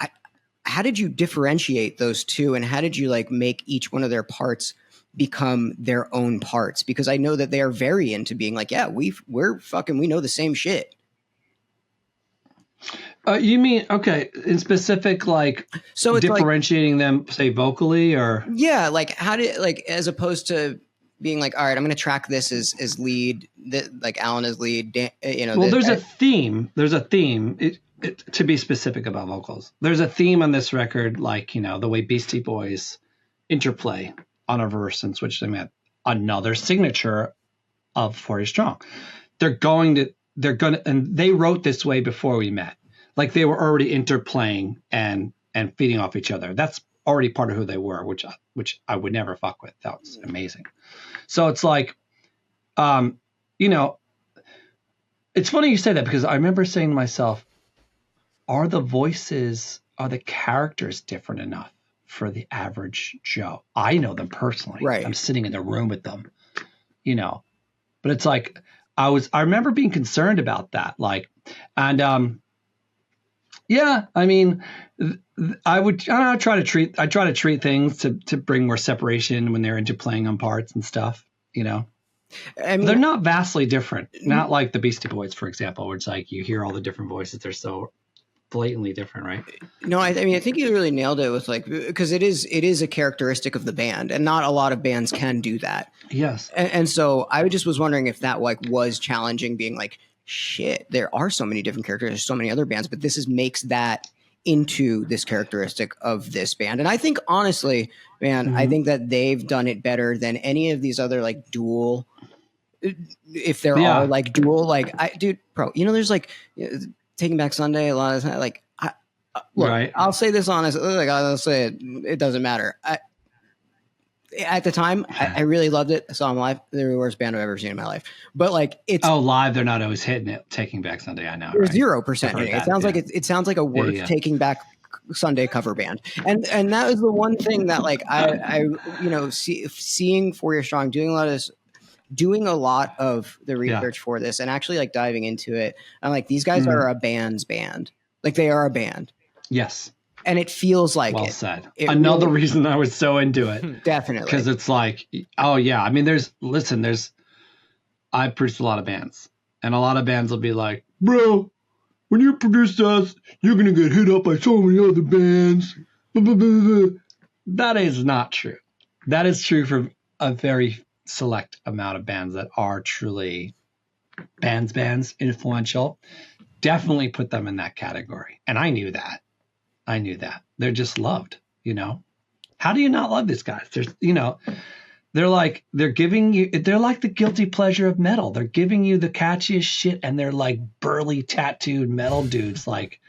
D: how did you differentiate those two, and how did you like make each one of their parts become their own parts? Because I know that they are very into being like, yeah, we know the same shit.
C: You mean, okay, in specific, like, so it's differentiating them, say, vocally, or?
D: Yeah, like as opposed to being like, all right, I'm going to track this as lead, like Alan as lead,
C: Well, there's a theme. There's a theme. To be specific about vocals, there's a theme on this record, like, the way Beastie Boys interplay on a verse and switch them at another signature of 4 Year Strong. And they wrote this way before we met. Like, they were already interplaying and feeding off each other. That's already part of who they were, which I would never fuck with. That was amazing. So it's like, it's funny you say that, because I remember saying to myself, are the characters different enough for the average Joe? I know them personally.
D: Right.
C: I'm sitting in the room with them, but it's like, I remember being concerned about that. Like, and, I mean, I try to treat things to bring more separation when they're interplaying on parts and stuff, I mean, they're not vastly different. Not like the Beastie Boys, for example, where it's like you hear all the different voices. They're so blatantly different, right?
D: No, I mean, I think you really nailed it with, like, because it is a characteristic of the band, and not a lot of bands can do that.
C: Yes.
D: And so I just was wondering if that like was challenging, being like, shit, there are so many different characters, there's so many other bands, but this makes that into this characteristic of this band. And I think honestly, man, I think that they've done it better than any of these other like dual, if there
C: Yeah.
D: are like dual, like dude, bro, you know, there's like Taking Back Sunday, a lot of time, like look,
C: Right.
D: I'll say this honestly, like I'll say it, it doesn't matter. At the time, I really loved it. I saw them live. They're the worst band I've ever seen in my life. But like, it's
C: live, they're not always hitting it. Taking Back Sunday, I know.
D: they're
C: Right?
D: 0%
C: I've heard
D: hitting it. It
C: that,
D: sounds
C: yeah.
D: like it sounds like a worse
C: yeah.
D: Taking Back Sunday cover band. And that was the one thing that like I you know, seeing 4 Year Strong, doing a lot of the research for this and actually like diving into it. I'm like, these guys are a band's band. Like they are a band.
C: Yes.
D: And it feels like
C: Well
D: it.
C: said.
D: It
C: Another
D: really-
C: reason I was so into it.
D: Definitely.
C: Because it's like, oh yeah. I mean, I produced a lot of bands. And a lot of bands will be like, bro, when you produce us, you're going to get hit up by so many other bands. That is not true. That is true for a very select amount of bands that are truly bands, influential. Definitely put them in that category. And I knew that. They're just loved, you know? How do you not love these guys? They're like the guilty pleasure of metal. They're giving you the catchiest shit and they're like burly tattooed metal dudes. Like,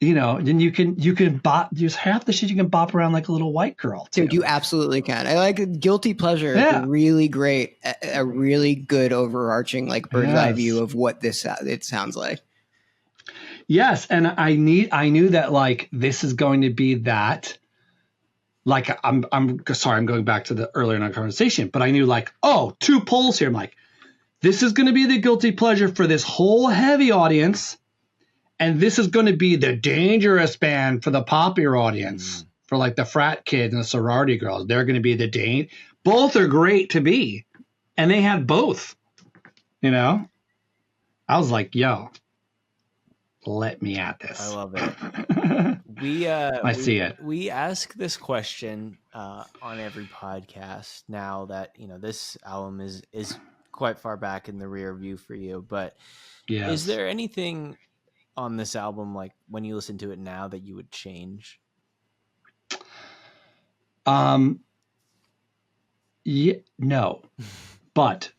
C: you know, then you can bop, there's half the shit you can bop around like a little white girl. Too.
D: Dude, you absolutely can. I like guilty pleasure.
C: Yeah.
D: Is really great, a really good overarching like bird's eye view of what it sounds like.
C: Yes, and I knew that like this is going to be that. Like I'm sorry, I'm going back to the earlier in our conversation, but I knew like, oh, 2 poles here. I'm like, this is going to be the guilty pleasure for this whole heavy audience, and this is going to be the dangerous band for the popular audience, for like the frat kids and the sorority girls. They're going to be the both are great to be, and they had both. You know, I was like, yo. Let me at this.
B: I love it.
C: I see it.
B: We ask this question on every podcast now that, you know, this album is quite far back in the rear view for you, but is there anything on this album, like when you listen to it now, that you would change?
C: Yeah, no, but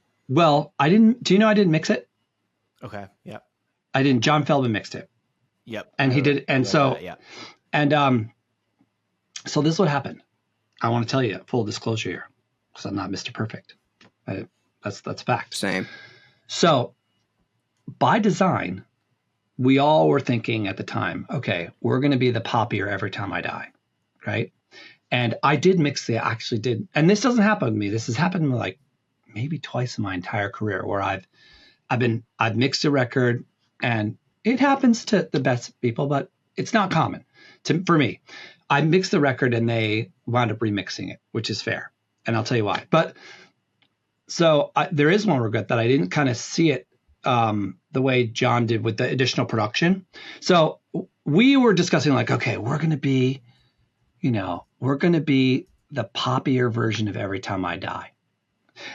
C: I didn't. Do you know I didn't mix it?
B: Okay. Yeah.
C: I didn't. John Feldman mixed it.
B: Yep.
C: And he did. And so,
B: yeah.
C: And so this is what happened. I want to tell you full disclosure here, because I'm not Mr. Perfect. That's fact.
D: Same.
C: So by design, we all were thinking at the time, okay, we're going to be the poppier Every Time I Die, right? And I did actually did. And this doesn't happen to me. This has happened like maybe twice in my entire career where I've mixed a record, and it happens to the best people, but it's not common for me. I mixed the record and they wound up remixing it, which is fair. And I'll tell you why. But so there is one regret that I didn't kind of see it the way John did with the additional production. So we were discussing like, okay, we're going to be the poppier version of Every Time I Die.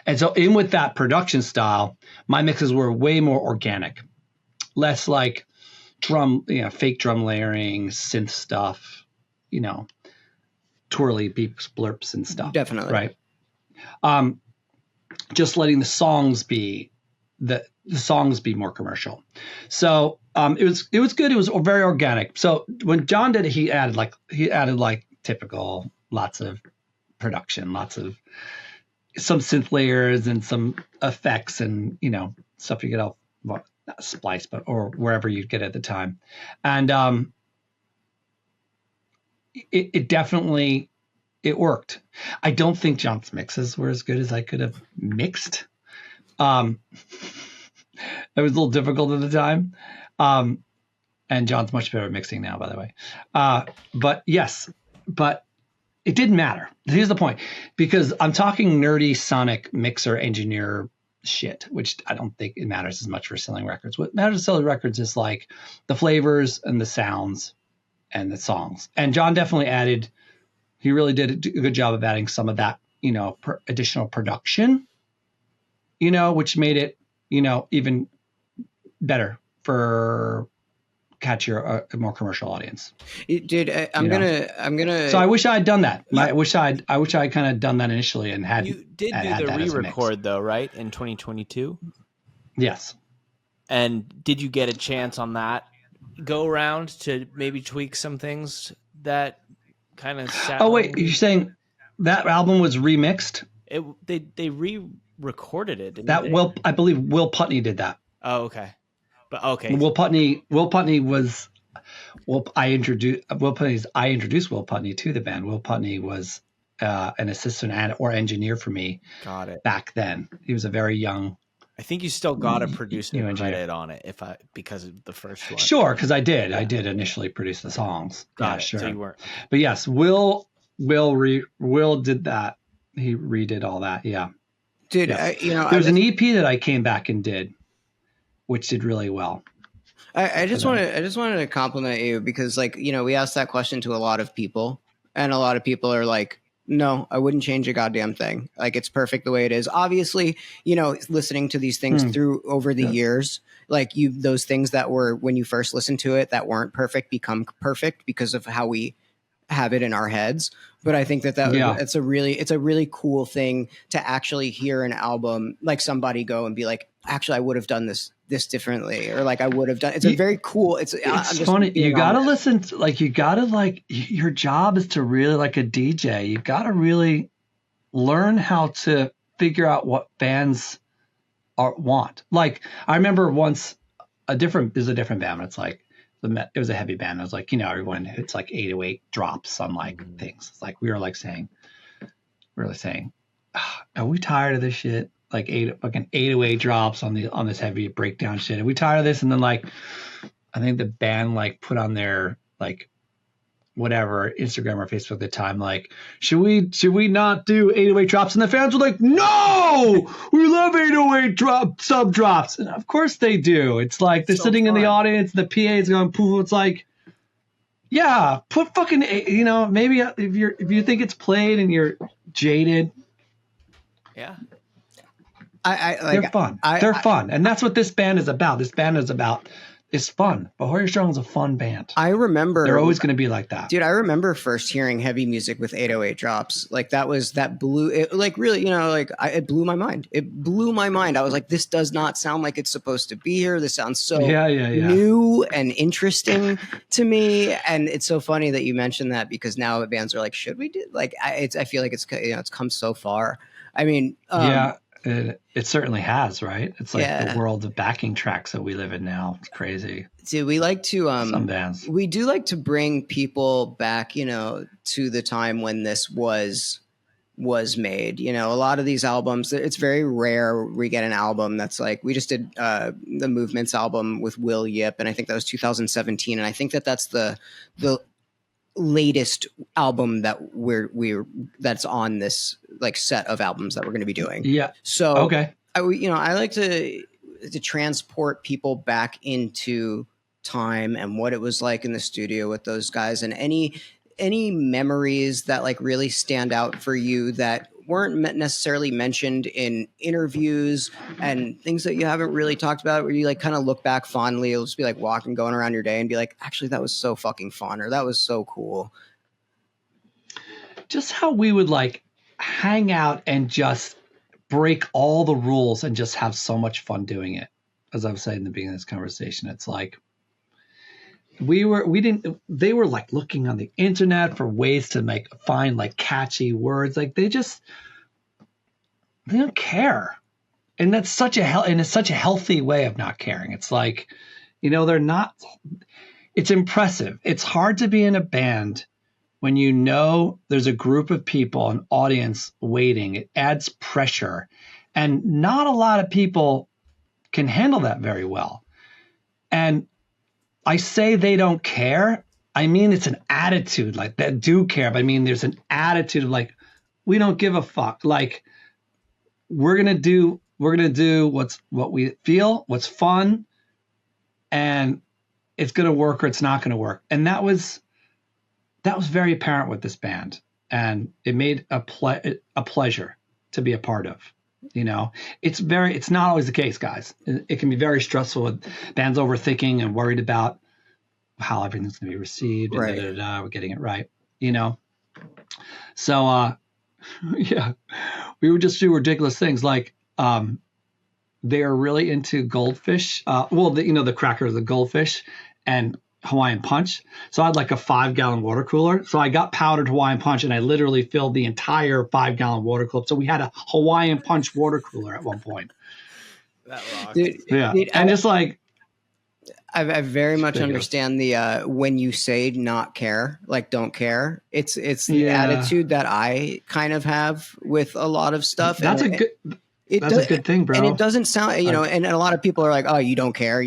C: And so in with that production style, my mixes were way more organic, less like fake drum layering, synth stuff, twirly beeps, blurps and stuff.
D: Definitely.
C: Right. Just letting the songs be more commercial. So it was good. It was very organic. So when John did it, he added like typical, lots of production, lots of some synth layers and some effects and stuff you get off, well, not Splice, but or wherever you get at the time. And it definitely worked. I don't think John's mixes were as good as I could have mixed. It was a little difficult at the time. And John's much better at mixing now, by the way. But it didn't matter. Here's the point, because I'm talking nerdy sonic mixer engineer shit, which I don't think it matters as much for selling records. What matters to selling records is like the flavors and the sounds and the songs. And John definitely he really did a good job of adding some of that, additional production, which made it, even better for catchier, a more commercial audience.
D: Dude, I'm
C: You know?
D: gonna.
C: So I wish I had done that. I wish I had kind of done that initially and had.
B: You did
C: had
B: do
C: had
B: the
C: that as a mix.
B: re-record though, right? In 2022.
C: Yes.
B: And did you get a chance on that go around to maybe tweak some things that kind of sat?
C: Oh wait, you're saying that album was remixed?
B: They re-recorded it. Didn't
C: That
B: they?
C: I believe Will Putney did that.
B: Oh, okay. But okay.
C: Will Putney was. I introduced Will Putney to the band. Will Putney was an assistant or engineer for me.
B: Got it.
C: Back then. He was a very young.
B: I think you still got a producer
C: new engineer.
B: credit on it because of the first one.
C: Sure, because I did. I did initially produce the songs.
B: Got it.
C: Sure.
B: So you weren't.
C: But yes, Will did that. He redid all that. Yeah.
D: Dude,
C: Yes. There's an EP that I came back and did, which did really well.
D: I just wanted to compliment you because, like, we asked that question to a lot of people, and a lot of people are like, no, I wouldn't change a goddamn thing. Like, it's perfect the way it is. Obviously, listening to these things through over the years, like those things that were when you first listened to it that weren't perfect become perfect because of how we have it in our heads. But I think it's a really cool thing to actually hear an album, like somebody go and be like, actually, I would have done this differently, or like I would have done. It's a very cool. It's
C: funny. You gotta listen. Your job is to really, like a DJ. You gotta really learn how to figure out what bands want. Like I remember once there's a different band. It's like it was a heavy band. It was like, everyone hits like 808 drops on like things. It's like we were saying, are we tired of this shit? Like 808 drops on this heavy breakdown shit. Are we tired of this? And then like, I think the band like put on their like whatever Instagram or Facebook at the time, like, should we not do 808 drops? And the fans were like, no, we love 808 sub drops. And of course they do. It's like they're sitting in the audience, the PA is going poof. It's like, yeah, put fucking, maybe if you think it's played and you're jaded.
B: Yeah.
C: They're fun. They're fun. And that's what this band is about. This band is about, it's fun. But Hoyer Strong is a fun band.
D: I remember
C: they're always going to be like that.
D: Dude, I remember first hearing heavy music with 808 drops. Like that blew it, like really, it blew my mind. It blew my mind. I was like, this does not sound like it's supposed to be here. This sounds so new and interesting to me. And it's so funny that you mentioned that because now bands are like, should we do like I feel like it's it's come so far. I mean,
C: it certainly has, right? It's like the world of backing tracks that we live in now. It's crazy.
D: Dude, we like to
C: some bands.
D: We do like to bring people back, to the time when this was made. A lot of these albums, it's very rare we get an album that's like, we just did the Movements album with Will Yip, and I think that was 2017, and I think that's the latest album that that's on this like set of albums that we're going to be doing.
C: Yeah.
D: So
C: okay.
D: I like to transport people back into time and what it was like in the studio with those guys, and any memories that like really stand out for you that weren't necessarily mentioned in interviews and things that you haven't really talked about, where you like kind of look back fondly. You'll just be like going around your day and be like, actually, that was so fucking fun, or that was so cool.
C: Just how we would like hang out and just break all the rules and just have so much fun doing it. As I was saying in the beginning of this conversation, it's like they were like looking on the internet for ways to find like catchy words. Like they don't care. And that's such a healthy way of not caring. It's like, they're not, it's impressive. It's hard to be in a band when there's a group of people, an audience waiting. It adds pressure, and not a lot of people can handle that very well. And I say they don't care. I mean, it's an attitude like that do care. But I mean, there's an attitude of like, we don't give a fuck. Like we're going to do what we feel, what's fun, and it's going to work or it's not going to work. And that was very apparent with this band, and it made a pleasure to be a part of. It's not always the case, guys. It can be very stressful with bands overthinking and worried about how everything's going to be received. And
D: Right.
C: we're getting it right, you know? So, yeah, we would just do ridiculous things like, they are really into goldfish. The cracker, the goldfish, and Hawaiian Punch. So I had like a 5-gallon water cooler. So I got powdered Hawaiian Punch, and I literally filled the entire 5-gallon water cooler. So we had a Hawaiian Punch water cooler at one point.
B: That rocks.
D: Dude,
C: Yeah,
D: dude,
C: and just like
D: I very much
C: ridiculous.
D: understand the when you say not care, like don't care. It's the
C: Yeah.
D: attitude that I kind of have with a lot of stuff.
C: that's
D: and
C: a good
D: it
C: that's
D: does,
C: a good thing, bro.
D: and it doesn't sound, and a lot of people are like, oh, you don't care.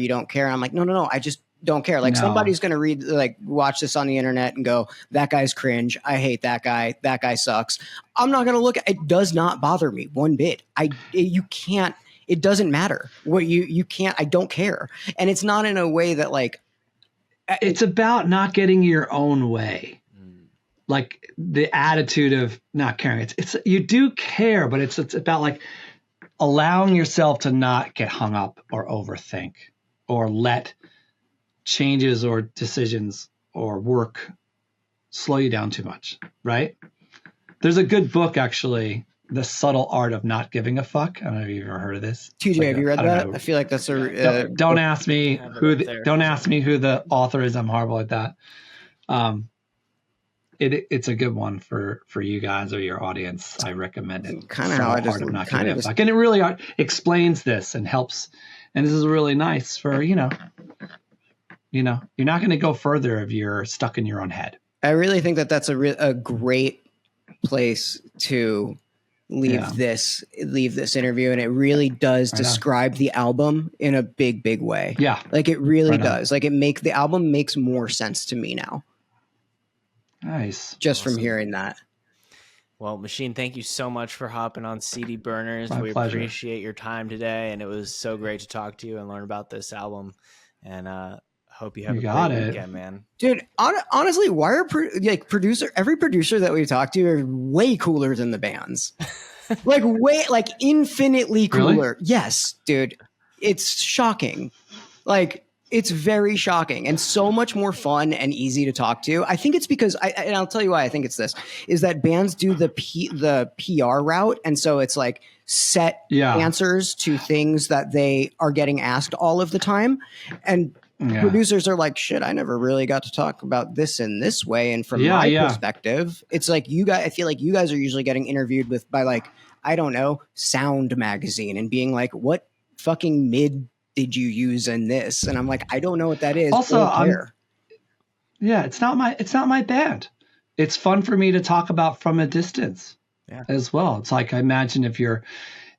D: I'm like, no, I just don't care. Like
C: No.
D: somebody's going to watch this on the internet and go, that guy's cringe. I hate that guy. That guy sucks. I'm not going to look at it. Does not bother me one bit. You can't, it doesn't matter what you can't, I don't care. And it's not in a way that like,
C: It's about not getting your own way. Like the attitude of not caring. It's you do care, but it's about like allowing yourself to not get hung up or overthink or let changes or decisions or work slow you down too much, right? There's a good book, actually, The Subtle Art of Not Giving a Fuck. I don't know if you've ever heard of this.
D: TJ,
C: Like
D: have you read
C: I don't
D: that?
C: know.
D: I feel like that's a,
C: Don't ask me
B: have it
C: who
B: up there.
C: don't ask me who the author is. I'm horrible at that. It's a good one for you guys or your audience. I recommend it.
D: Kinda how I just-
C: Art of Not
D: kinda
C: Giving a
D: just-
C: Fuck. And it really explains this and helps. And this is really nice for you're not going to go further if you're stuck in your own head.
D: I really think that that's a great place to leave
C: Yeah.
D: this interview, and it really does
C: Right on.
D: describe the album in a big way.
C: Yeah.
D: Like it really
C: Right on.
D: does. Like the album makes more sense to me now
C: Nice.
D: just from
B: Awesome.
D: hearing that.
B: Well, Machine, thank you so much for hopping on CD Burners.
C: My
B: We
C: pleasure.
B: appreciate your time today, and it was so great to talk to you and learn about this album. And hope you have
C: You
B: a
C: got
B: great
C: it.
B: weekend, man.
D: Dude, honestly, why are every producer that we talk to are way cooler than the bands? like infinitely
C: Really?
D: cooler. Yes, dude. It's shocking. Like it's very shocking and so much more fun and easy to talk to. I think it's because and I'll tell you why I think it's this is that bands do the PR route, and so it's like set
C: Yeah.
D: answers to things that they are getting asked all of the time, and
C: Yeah.
D: producers are like, shit, I never really got to talk about this in this way. And from
C: Yeah,
D: my
C: yeah.
D: perspective, it's like I feel like you guys are usually getting interviewed by like, I don't know, Sound Magazine and being like, what fucking mid did you use in this? And I'm like, I don't know what that is.
C: Also,
D: Don't care.
C: Yeah, it's not my band. It's fun for me to talk about from a distance as well. It's like I imagine if you're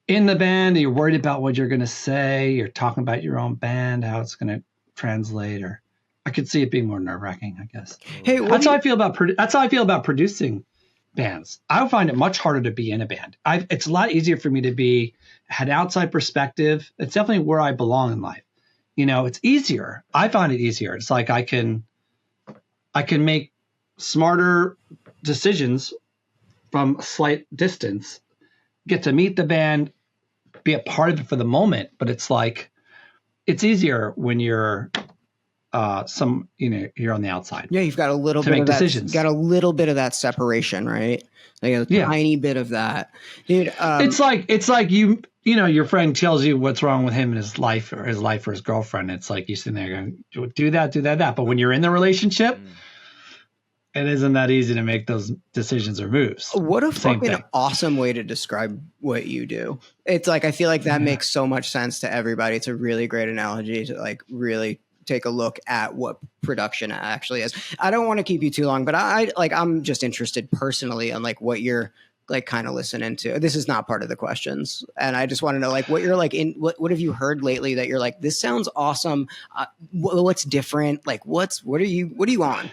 C: in the band and you're worried about what you're going to say, you're talking about your own band, how it's going to translate, or I could see it being more nerve-wracking, I guess.
D: Hey,
C: That's how I feel about producing bands. I find it much harder to be in a band. It's a lot easier for me to had outside perspective. It's definitely where I belong in life. It's easier. I find it easier. It's like I can make smarter decisions from a slight distance, get to meet the band, be a part of it for the moment. But it's like, it's easier when you're you're on the outside.
D: Yeah, you've got a little
C: to
D: bit
C: make
D: of that.
C: decisions.
D: Got a little bit of that separation, right? Like a
C: Yeah.
D: tiny bit of that, dude.
C: It's like your friend tells you what's wrong with him in his life or his girlfriend. It's like you sitting there going, do that. But when you're in the relationship, it isn't that easy to make those decisions or moves.
D: What a
C: Same
D: fucking
C: thing.
D: awesome way to describe what you do. It's like I feel like that makes so much sense to everybody. It's a really great analogy to like really take a look at what production actually is. I don't want to keep you too long, but I'm just interested personally on like what you're like kind of listening to. This is not part of the questions, and I just want to know like what you're like in. What have you heard lately that you're like, this sounds awesome? What's different? Like what are you on?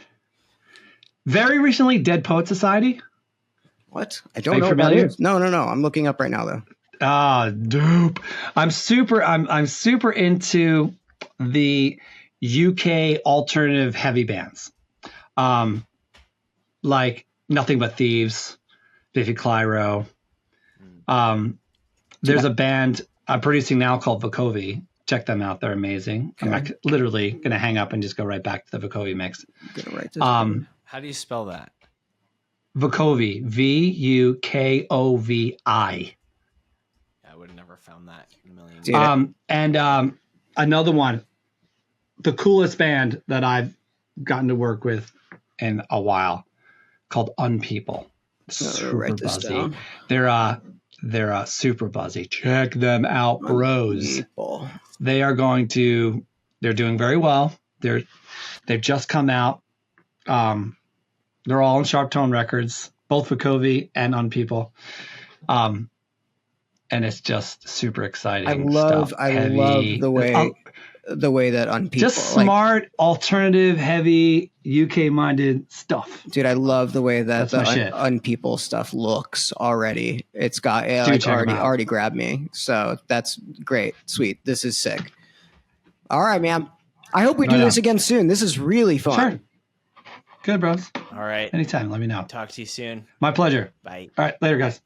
C: Very recently, Dead Poet Society.
D: What? I
C: Are
D: don't
C: you
D: know what that
C: familiar?
D: is. No. I'm looking up right now though.
C: Ah, dope. I'm super into the UK alternative heavy bands. Like Nothing But Thieves, Biffy Clyro. There's a band I'm producing now called Vukovi. check them out. They're amazing. I'm
D: Okay.
C: literally going to hang up and just go right back to the Vukovi mix.
D: I'm gonna write this down.
B: How do you spell that?
C: Vukovi, Vukovi.
B: I would have never found that in a million
D: Dude,
B: years.
C: And another one, the coolest band that I've gotten to work with in a while, called Unpeople. Super
D: write this
C: buzzy.
D: down.
C: They're super buzzy. Check them out, bros.
D: People.
C: They're doing very well. They've just come out. They're all on Sharp Tone Records, both Vukovi and Unpeople. And it's just super exciting.
D: I love
C: stuff.
D: the way that Unpeople
C: just
D: like,
C: smart, alternative, heavy, UK minded stuff.
D: dude, I love the way that
C: That's my
D: the
C: shit.
D: Unpeople stuff looks already. It's got
C: Dude,
D: like
C: check 'em out.
D: already grabbed me. So that's great. Sweet. This is sick. All right, man. I hope we do
C: Right
D: this
C: on.
D: again soon. This is really fun.
C: Sure. Good, bros.
B: All right.
C: Anytime. Let me know.
B: Talk to you soon.
C: My pleasure.
B: Bye.
C: All right. Later, guys.